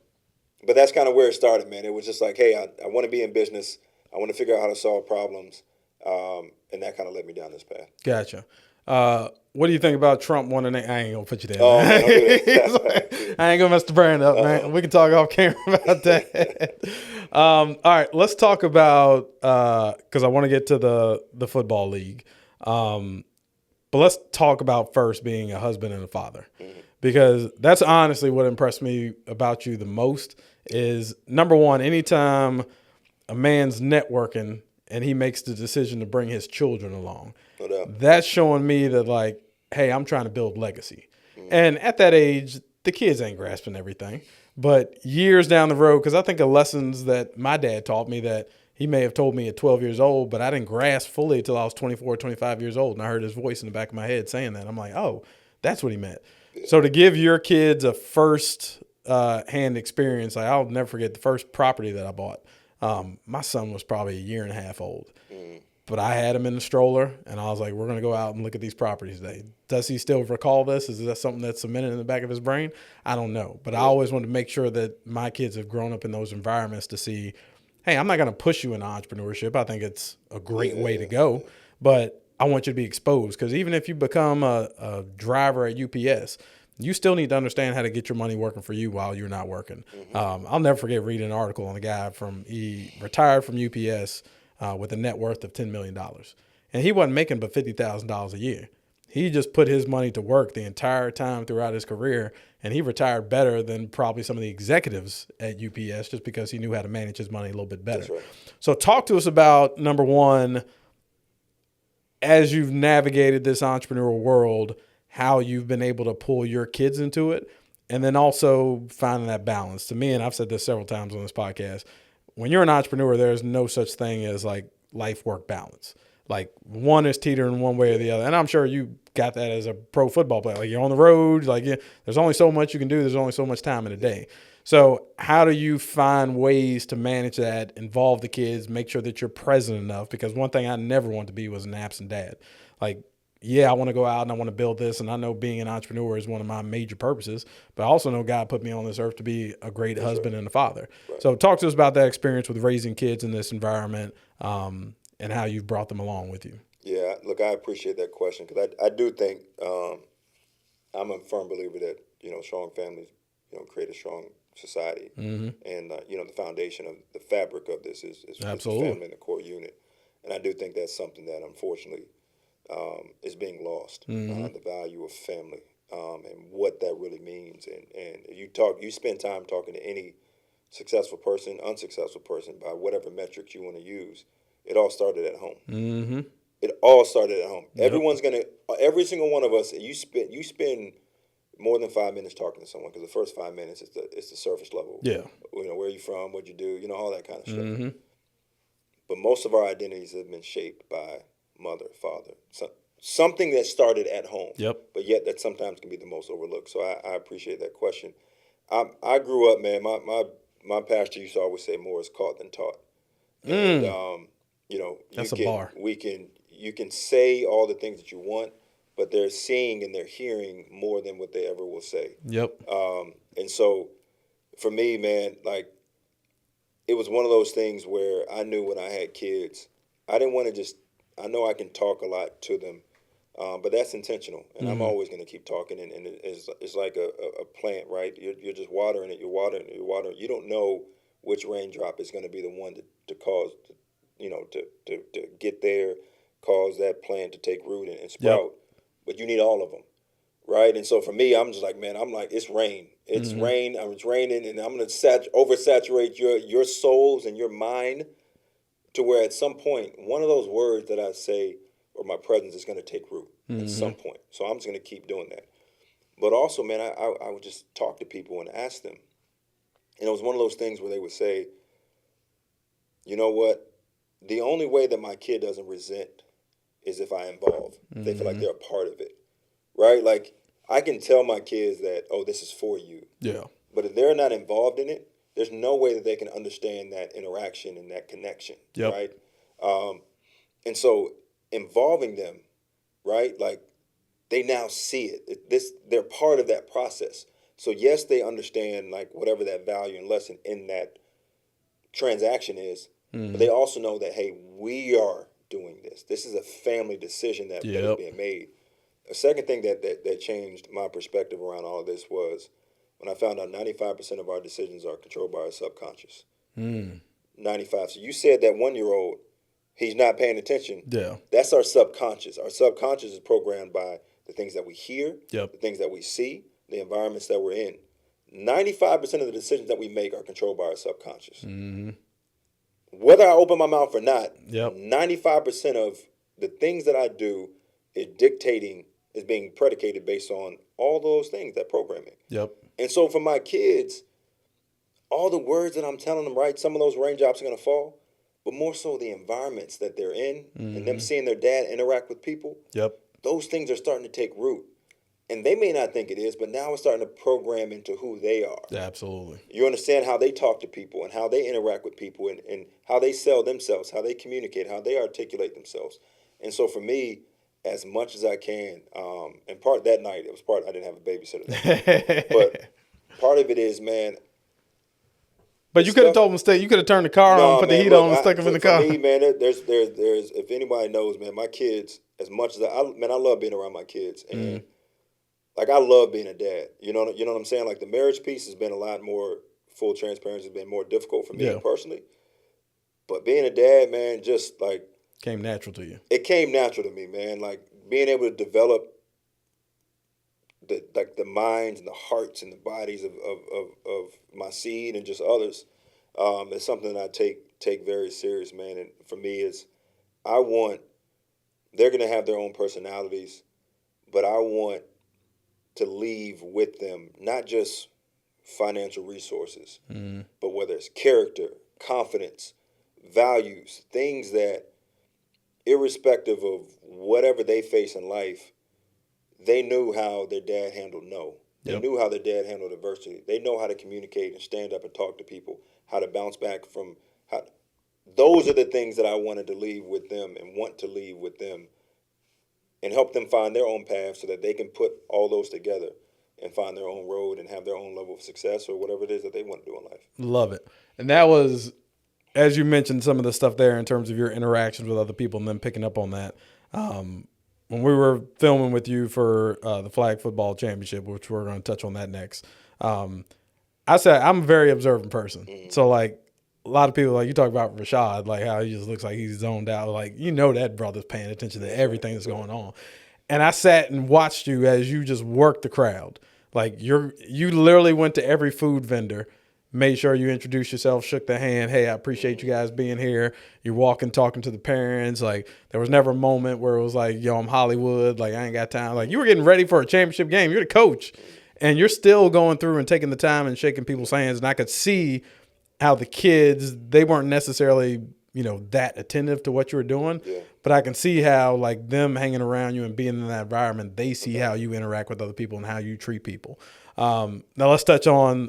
But that's kind of where it started, man. It was just like, hey, I want to be in business. I want to figure out how to solve problems, and that kind of led me down this path. Gotcha. What do you think about Trump winning? I ain't gonna put you there. Oh, Man. man, don't do that. I ain't gonna mess the brand up, man. We can talk off camera about that. All right, let's talk about because I want to get to the football league. But let's talk about first being a husband and a father, because that's honestly what impressed me about you the most. Is number one, anytime a man's networking and he makes the decision to bring his children along. No doubt. That's showing me that, like, hey, I'm trying to build legacy. And at that age, the kids ain't grasping everything. But years down the road, because I think of lessons that my dad taught me that he may have told me at 12 years old, but I didn't grasp fully until I was 24, 25 years old. And I heard his voice in the back of my head saying that. I'm like, oh, that's what he meant. Yeah. So to give your kids a first hand experience, like, I'll never forget the first property that I bought. My son was probably a year and a half old. But I had him in the stroller, and I was like, we're going to go out and look at these properties today. Does he still recall this? Is that something that's cemented in the back of his brain? I don't know. But I always wanted to make sure that my kids have grown up in those environments to see, hey, I'm not going to push you into entrepreneurship. I think it's a great way to go. But I want you to be exposed, because even if you become a driver at UPS, you still need to understand how to get your money working for you while you're not working. I'll never forget reading an article on a guy he retired from UPS with a net worth of $10 million. And he wasn't making but $50,000 a year. He just put his money to work the entire time throughout his career, and he retired better than probably some of the executives at UPS just because he knew how to manage his money a little bit better. That's right. So talk to us about, number one, as you've navigated this entrepreneurial world, how you've been able to pull your kids into it, and then also finding that balance. To me, and I've said this several times on this podcast, when you're an entrepreneur, there's no such thing as like life-work balance. Like one is teetering one way or the other. And I'm sure you got that as a pro football player. Like you're on the road, like there's only so much you can do. There's only so much time in a day. So how do you find ways to manage that, involve the kids, make sure that you're present enough? Because one thing I never wanted to be was an absent dad. Like, yeah, I want to go out and I want to build this. And I know being an entrepreneur is one of my major purposes, but I also know God put me on this earth to be a great husband and a father. Right. So talk to us about that experience with raising kids in this environment, and how you've brought them along with you. Yeah, look, I appreciate that question, because I do think I'm a firm believer that, strong families, create a strong society. Mm-hmm. And, the foundation of the fabric of this is the family and the core unit. And I do think that's something that, unfortunately, is being lost, the value of family and what that really means. And you spend time talking to any successful person, unsuccessful person, by whatever metrics you want to use. It all started at home. Mm-hmm. It all started at home. Yep. Every single one of us, you spend more than 5 minutes talking to someone, because the first 5 minutes is the surface level. Yeah. Where are you from, what you do, all that kind of stuff. Mm-hmm. But most of our identities have been shaped by mother, father, something that started at home. Yep. But yet that sometimes can be the most overlooked. So I appreciate that question. I grew up, man. My pastor used to always say, more is caught than taught. And that's a bar. You can say all the things that you want, but they're seeing and they're hearing more than what they ever will say. Yep. And so for me, man, like, it was one of those things where I knew when I had kids, I didn't want to just, I know I can talk a lot to them, but that's intentional. And I'm always going to keep talking. And it's like a plant, right? You're just watering it. You're watering it. You're watering it. You don't know which raindrop is going to be the one to cause, to get there, cause that plant to take root and sprout. Yep. But you need all of them, right? And so for me, I'm just like, man, it's rain. It's rain. It's raining, and I'm going to oversaturate your souls and your mind to where at some point one of those words that I say or my presence is going to take root at some point. So I'm just going to keep doing that. But also, man, I would just talk to people and ask them. And it was one of those things where they would say, you know what? The only way that my kid doesn't resent is if I involve. They feel like they're a part of it, right? Like, I can tell my kids that, oh, this is for you. Yeah. But if they're not involved in it, there's no way that they can understand that interaction and that connection, right? And so involving them, right? Like, they now see it. They're part of that process. So yes, they understand like whatever that value and lesson in that transaction is, but they also know that, hey, we are doing this. This is a family decision that is being made. A second thing that changed my perspective around all of this was when I found out 95% of our decisions are controlled by our subconscious. 95. So you said that 1-year-old, he's not paying attention. Yeah. That's our subconscious. Our subconscious is programmed by the things that we hear, the things that we see, the environments that we're in. 95% of the decisions that we make are controlled by our subconscious. Whether I open my mouth or not, 95% of the things that I do is being predicated based on all those things, that programming. And so for my kids, all the words that I'm telling them, right, some of those raindrops are going to fall, but more so the environments that they're in and them seeing their dad interact with people, those things are starting to take root. And they may not think it is, but now it's starting to program into who they are. Absolutely. You understand how they talk to people and how they interact with people and how they sell themselves, how they communicate, how they articulate themselves. And so for me, as much as I can, and part that night, I didn't have a babysitter that night, but part of it is, man. But you could have told them to stay. You could have turned the car on, put the heat on, and stuck them in the car. For me, man, there's if anybody knows, man, my kids, as much as I love being around my kids, and like I love being a dad. You know what I'm saying? Like the marriage piece has been a lot more full transparency, has been more difficult for me personally. But being a dad, man, just like came natural to you. It came natural to me, man. Like being able to develop the minds and the hearts and the bodies of my seed and just others is something that I take very serious, man. And for me, they're going to have their own personalities, but I want to leave with them not just financial resources, but whether it's character, confidence, values, things that, irrespective of whatever they face in life, they knew how their dad handled no. They knew how their dad handled adversity. They know how to communicate and stand up and talk to people, how to bounce back from how. Those are the things that I wanted to leave with them and want to leave with them and help them find their own path so that they can put all those together and find their own road and have their own level of success or whatever it is that they want to do in life. Love it. And that was, as you mentioned, some of the stuff there in terms of your interactions with other people and then picking up on that. When we were filming with you for the Flag Football Championship, which we're going to touch on that next, I said I'm a very observant person. So, like, a lot of people, like you talk about Rashad, like how he just looks like he's zoned out. Like, you know that brother's paying attention to everything that's going on. And I sat and watched you as you just worked the crowd. Like, you literally went to every food vendor, made sure you introduced yourself, shook the hand. Hey, I appreciate you guys being here. You're walking, talking to the parents. Like, there was never a moment where it was like, yo, I'm Hollywood. Like, I ain't got time. Like, you were getting ready for a championship game. You're the coach. And you're still going through and taking the time and shaking people's hands. And I could see how the kids, they weren't necessarily, that attentive to what you were doing. Yeah. But I can see how, like, them hanging around you and being in that environment, they see how you interact with other people and how you treat people. Now let's touch on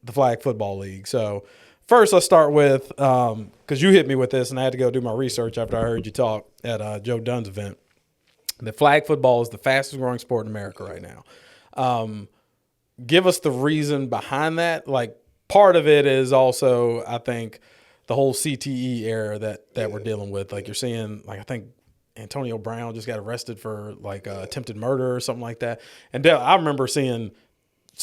the Flag Football League. So first, let's start with, because you hit me with this and I had to go do my research after I heard you talk at Joe Dunn's event. The flag football is the fastest growing sport in America right now. Give us the reason behind that. Like, part of it is also, I think, the whole CTE era that we're dealing with. Like, you're seeing, like, I think Antonio Brown just got arrested for, like, attempted murder or something like that. And I remember seeing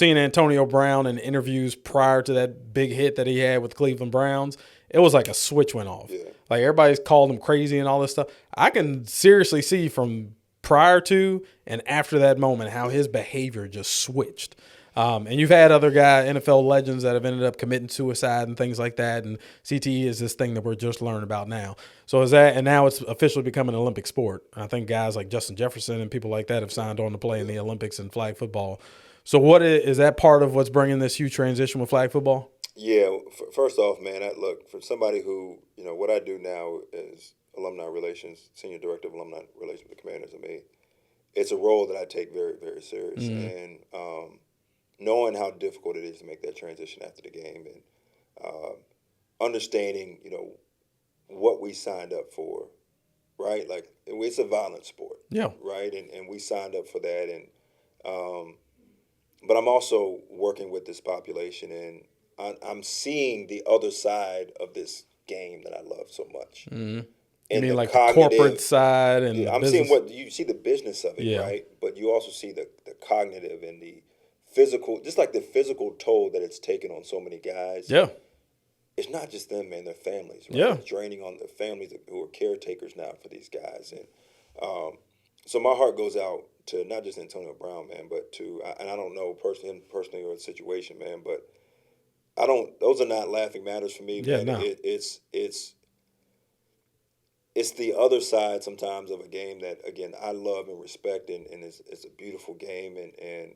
Antonio Brown in interviews prior to that big hit that he had with Cleveland Browns. It was like a switch went off. Yeah. Like, everybody's called him crazy and all this stuff. I can seriously see from prior to and after that moment how his behavior just switched. And you've had other NFL legends that have ended up committing suicide and things like that. And CTE is this thing that we're just learning about now. So and now it's officially becoming an Olympic sport. I think guys like Justin Jefferson and people like that have signed on to play in the Olympics in flag football. So is that part of what's bringing this huge transition with flag football? Yeah, first off, man, look, for somebody who, what I do now is alumni relations, senior director of alumni relations with the Commanders and me. It's a role that I take very, very serious. And knowing how difficult it is to make that transition after the game and understanding, what we signed up for, right? Like, it's a violent sport, right? And we signed up for that. And but I'm also working with this population, and I'm seeing the other side of this game that I love so much. Mm-hmm. You mean like the corporate side and I'm business? seeing you see the business of it, right? But you also see the cognitive and the physical, just like the physical toll that it's taken on so many guys. Yeah. It's not just them, man, their families, right? Yeah. It's draining on the families who are caretakers now for these guys. And so my heart goes out to not just Antonio Brown, man, but to, and I don't know personally or the situation, man, but those are not laughing matters for me, man. No. It's the other side sometimes of a game that, again, I love and respect, and it's a beautiful game, and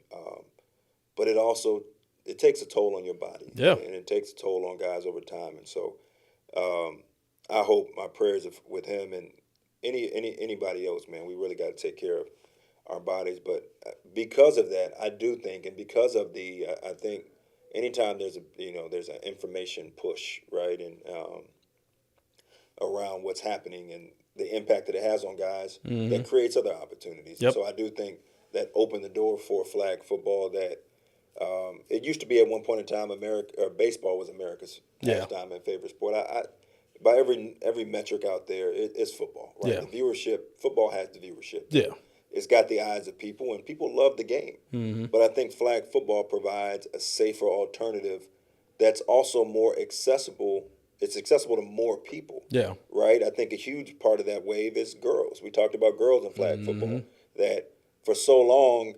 but it takes a toll on your body, and it takes a toll on guys over time, and so I hope my prayers with him and anybody else, man. We really got to take care of our bodies, but because of that, I do think, and because of I think anytime there's an information push, right, and around what's happening and the impact that it has on guys, that creates other opportunities. Yep. So I do think that opened the door for flag football. That it used to be at one point in time, baseball was America's pastime and favorite sport. By every metric out there, it's football, right? Yeah. The viewership, football has the viewership. Yeah. It's got the eyes of people, and people love the game. Mm-hmm. But I think flag football provides a safer alternative that's also more accessible. It's accessible to more people. Yeah. Right? I think a huge part of that wave is girls. We talked about girls in flag football. That for so long,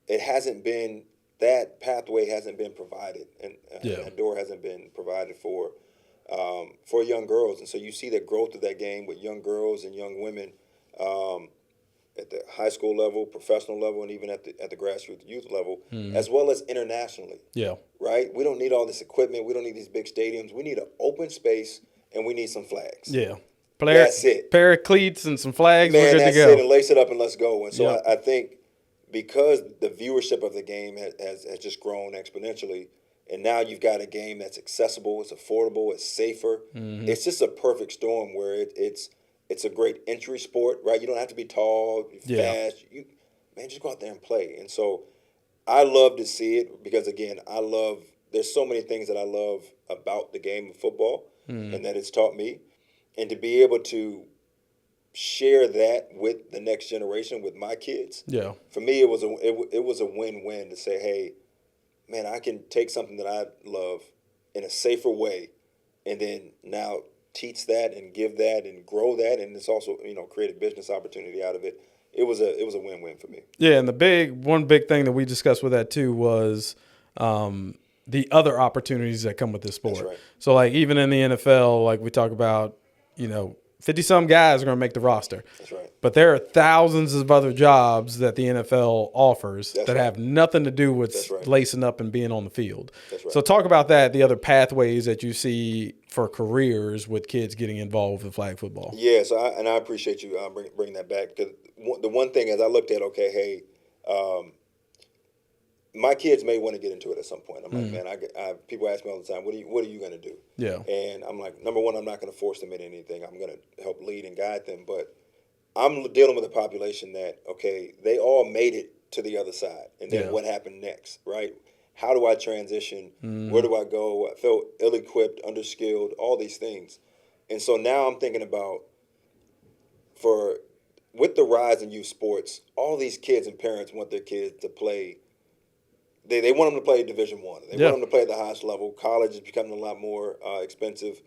that pathway hasn't been provided, and that door hasn't been provided for young girls. And so you see the growth of that game with young girls and young women at the high school level, professional level, and even at the grassroots youth level, as well as internationally. Yeah. Right? We don't need all this equipment. We don't need these big stadiums. We need an open space, and we need some flags. Yeah. That's it. Pair of cleats and some flags. Man, we're good that's to go. it. And lace it up and let's go. And so I think because the viewership of the game has just grown exponentially, and now you've got a game that's accessible, it's affordable, it's safer. It's just a perfect storm where it's a great entry sport, right? You don't have to be tall, fast. Just go out there and play. And so I love to see it because, again, there's so many things that I love about the game of football and that it's taught me. And to be able to share that with the next generation, with my kids, for me it was a win-win to say, hey, man, I can take something that I love in a safer way and then now teach that and give that and grow that, and it's also create a business opportunity out of it. It was a win-win for me. Yeah, and one big thing that we discussed with that too was the other opportunities that come with this sport. That's right. So like even in the NFL, like we talk about, 50-some guys are going to make the roster. That's right. But there are thousands of other jobs that the NFL offers that have nothing to do with lacing up and being on the field. That's right. So talk about that, the other pathways that you see for careers with kids getting involved with flag football. Yeah, so I appreciate you bringing that back. Because the one thing as I looked at, my kids may want to get into it at some point. I'm like, man, people ask me all the time, what are you going to do? Yeah. And I'm like, number one, I'm not going to force them into anything. I'm going to help lead and guide them. But I'm dealing with a population that, they all made it to the other side. And then what happened next, right? How do I transition? Where do I go? I felt ill-equipped, underskilled, all these things. And so now I'm thinking about, with the rise in youth sports, all these kids and parents want their kids to play. They want them to play Division I. They want them to play at the highest level. College is becoming a lot more expensive,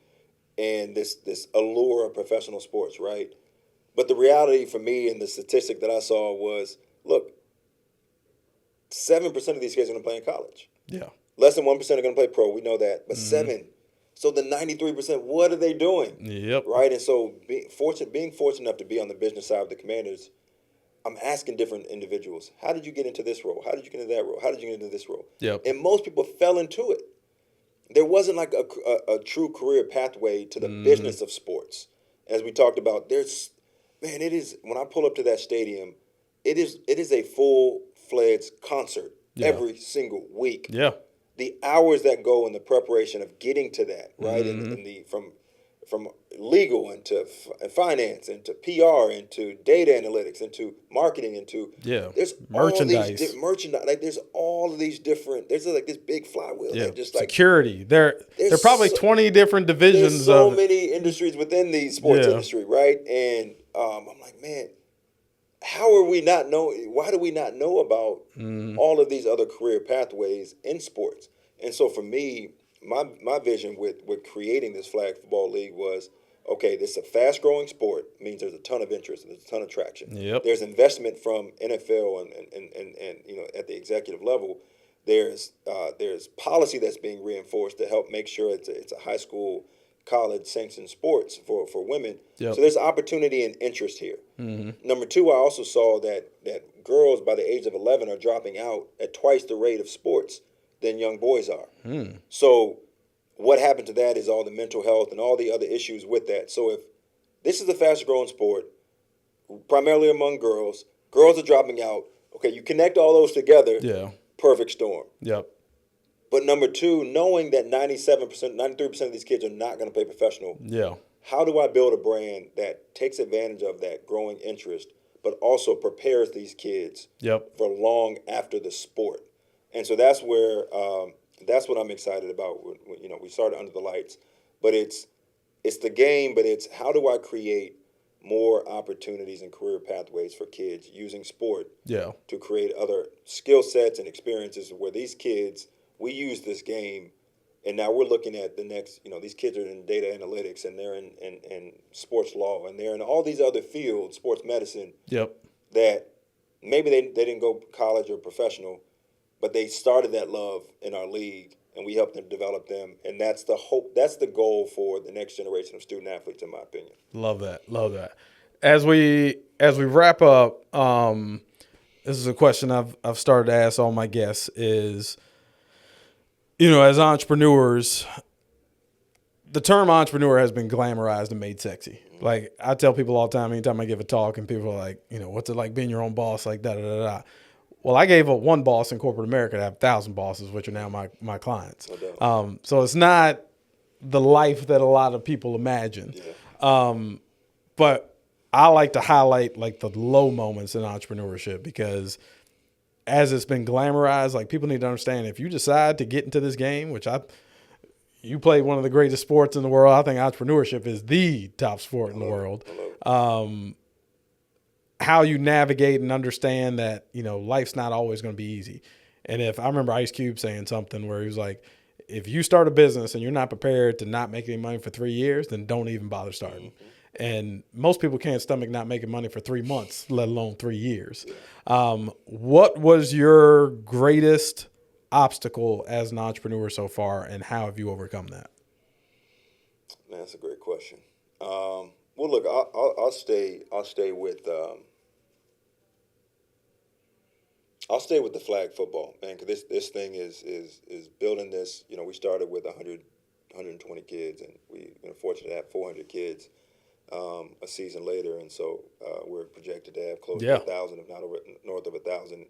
and this allure of professional sports, right? But the reality for me and the statistic that I saw was, look, 7% of these kids are going to play in college. Yeah. Less than 1% are going to play pro. We know that. But 7. So the 93%, what are they doing? Yep. Right? And so being fortunate enough to be on the business side of the Commanders, I'm asking different individuals, how did you get into this role? How did you get into that role? How did you get into this role? Yep. And most people fell into it. There wasn't like a true career pathway to the business of sports. As we talked about, it is, when I pull up to that stadium, it is a full-fledged concert every single week. Yeah. The hours that go in the preparation of getting to that, right? And the from legal into finance into PR into data analytics into marketing into there's merchandise. Merchandise. Like there's all of these different. There's like this big flywheel. Yeah. That just like security. There are probably 20 different divisions. There's so many industries within the sports industry, right? And I'm like, man, how are we not know? Why do we not know about all of these other career pathways in sports? And so for me, my vision with creating this flag football league was, okay, this is a fast-growing sport. It means there's a ton of interest, there's a ton of traction. Yep. There's investment from NFL and at the executive level. There's policy that's being reinforced to help make sure it's a high school, college sanctioned sports for women. Yep. So there's opportunity and interest here. Number two, I also saw that girls by the age of 11 are dropping out at twice the rate of sports than young boys are. So what happened to that is all the mental health and all the other issues with that. So if this is a fast-growing sport, primarily among girls are dropping out. Okay, you connect all those together, perfect storm. Yep. But number two, knowing that 97%, 93% of these kids are not going to play professional, how do I build a brand that takes advantage of that growing interest, but also prepares these kids for long after the sport? And so that's where that's what I'm excited about. We started Under the Lights, but it's the game, but it's how do I create more opportunities and career pathways for kids using sport to create other skill sets and experiences where these kids, we use this game, and now we're looking at the next, these kids are in data analytics and they're in sports law and they're in all these other fields, sports medicine, that maybe they didn't go college or professional, but they started that love in our league, and we helped them develop them. And that's the hope. That's the goal for the next generation of student athletes, in my opinion. Love that. As we wrap up, this is a question I've started to ask all my guests is, as entrepreneurs, the term entrepreneur has been glamorized and made sexy. Like I tell people all the time, anytime I give a talk, and people are like, what's it like being your own boss? Like da. Well, I gave up one boss in corporate America to have 1,000 bosses, which are now my clients. So it's not the life that a lot of people imagine. But I like to highlight like the low moments in entrepreneurship, because as it's been glamorized, like people need to understand, if you decide to get into this game, which you play one of the greatest sports in the world. I think entrepreneurship is the top sport in the world. How you navigate and understand that, life's not always going to be easy. And I remember Ice Cube saying something where he was like, if you start a business and you're not prepared to not make any money for 3 years, then don't even bother starting. And most people can't stomach not making money for 3 months, let alone 3 years. What was your greatest obstacle as an entrepreneur so far, and how have you overcome that? Man, that's a great question. Well, look, I'll stay with I'll stay with the flag football, man, because this thing is building this. We started with 120 kids, and we fortunate to have 400 kids a season later, and so we're projected to have close to 1,000, if not north of 1,000, in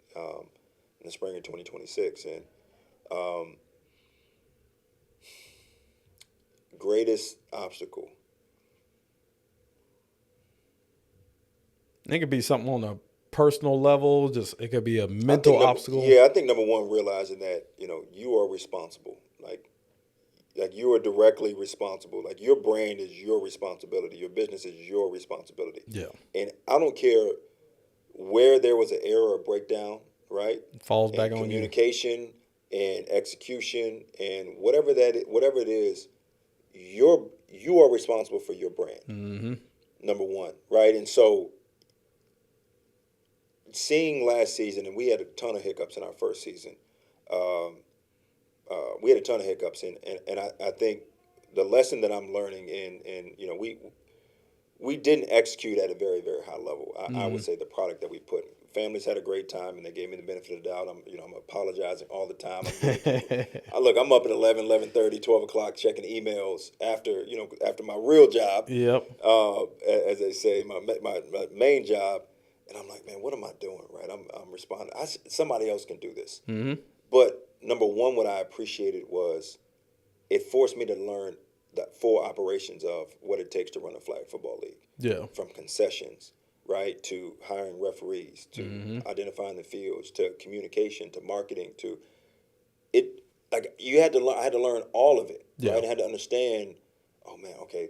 the spring of 2026. And greatest obstacle. It could be something on a personal level, it could be a mental obstacle. I think number one, realizing that, you are responsible. Like you are directly responsible. Like your brand is your responsibility. Your business is your responsibility. And I don't care where there was an error or breakdown, right? It falls back on you. Communication and execution and whatever it is, you are responsible for your brand. Number one, right? And so seeing last season, and we had a ton of hiccups in our first season. We had a ton of hiccups, and I think the lesson that I'm learning we didn't execute at a very, very high level. I would say the product that we put. Families had a great time, and they gave me the benefit of the doubt. I'm apologizing all the time. I'm up at 11:30, 12 o'clock checking emails after my real job. Yep. As they say, my main job, and I'm like, man, what am I doing? Right? I'm responding. Somebody else can do this. Mm-hmm. But number one, what I appreciated was it forced me to learn the full operations of what it takes to run a flag football league. Yeah. From concessions, right, to hiring referees, to identifying the fields, to communication, to marketing, to it. Like I had to learn all of it. Yeah. Right? I had to understand. Oh man, okay,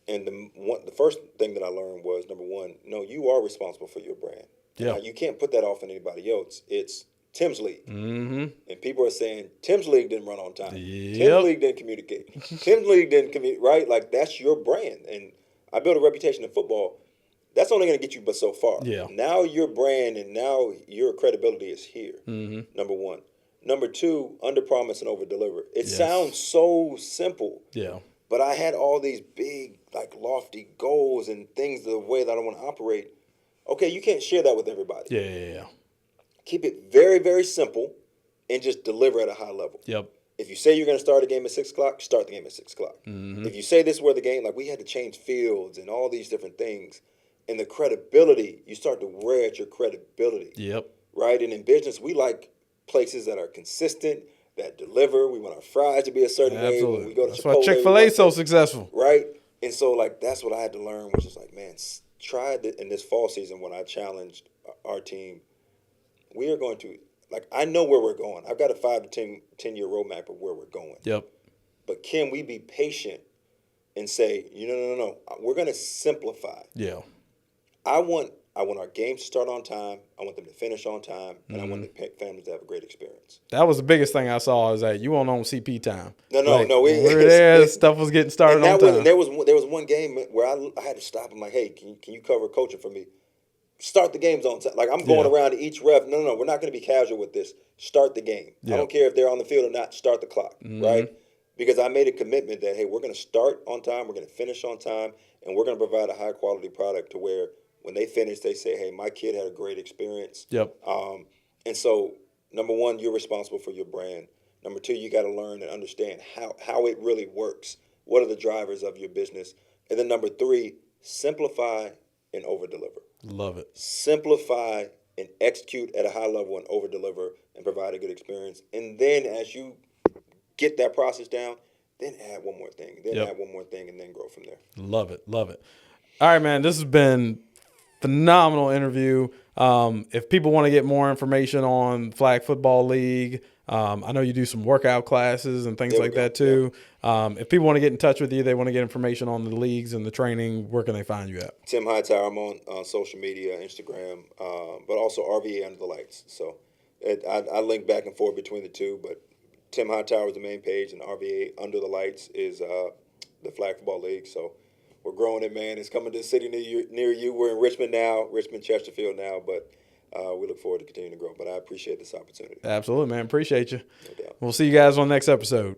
and the first thing that I learned was, number one, no, you are responsible for your brand. Yeah. Now, you can't put that off on anybody else. It's Tim's League. Mm-hmm. And people are saying, Tim's League didn't run on time. Yep. Tim's League didn't communicate. Tim's League didn't communicate, right? Like, that's your brand. And I built a reputation in football. That's only going to get you but so far. Yeah. Now your brand and now your credibility is here, number one. Number two, under-promise and over-deliver. It sounds so simple. Yeah. But I had all these big, like, lofty goals and things the way that I want to operate. Okay, you can't share that with everybody. Yeah. Keep it very, very simple and just deliver at a high level. Yep. If you say you're going to start a game at 6 o'clock, start the game at 6 o'clock. Mm-hmm. If you say this is where the game, like we had to change fields and all these different things, and the credibility, you start to wear at your credibility. Yep. Right? And in business, we like places that are consistent, that deliver. We want our fries to be a certain way. When we go to That's Chipotle, why Chick-fil-A is so successful. Right? And so, like, that's what I had to learn, which is like, man, try it in this fall season when I challenged our team. We are going to, like, I know where we're going. I've got a 5 to 10 year roadmap of where we're going. Yep. But can we be patient and say, no, we're going to simplify. Yeah. I want our games to start on time. I want them to finish on time, and I want the families to have a great experience. That was the biggest thing I saw is that you weren't on CP time. No. We were there. Stuff was getting started on time. There was one game where I had to stop. I'm like, hey, can you cover coaching for me? Start the games on time. Like, I'm going around to each ref. No, we're not going to be casual with this. Start the game. I don't care if they're on the field or not. Start the clock, right? Because I made a commitment that, hey, we're going to start on time, we're going to finish on time, and we're going to provide a high-quality product to where when they finish, they say, hey, my kid had a great experience. Yep. And so, number one, you're responsible for your brand. Number two, you got to learn and understand how it really works. What are the drivers of your business? And then number three, simplify and over-deliver. Love it. Simplify and execute at a high level and over-deliver and provide a good experience. And then as you get that process down, then add one more thing, add one more thing, and then grow from there. Love it. All right, man, this has been phenomenal interview. If people want to get more information on Flag Football League, I know you do some workout classes and things like that too. If people want to get in touch with you, they want to get information on the leagues and the training, where can they find you at? Tim Hightower. I'm on social media, Instagram, but also RVA Under the Lights. So I link back and forth between the two, but Tim Hightower is the main page, and RVA Under the Lights is the Flag Football League. So we're growing it, man. It's coming to a city near you. We're in Richmond now, Chesterfield now, but we look forward to continuing to grow. But I appreciate this opportunity. Absolutely, man. Appreciate you. No doubt. We'll see you guys on the next episode.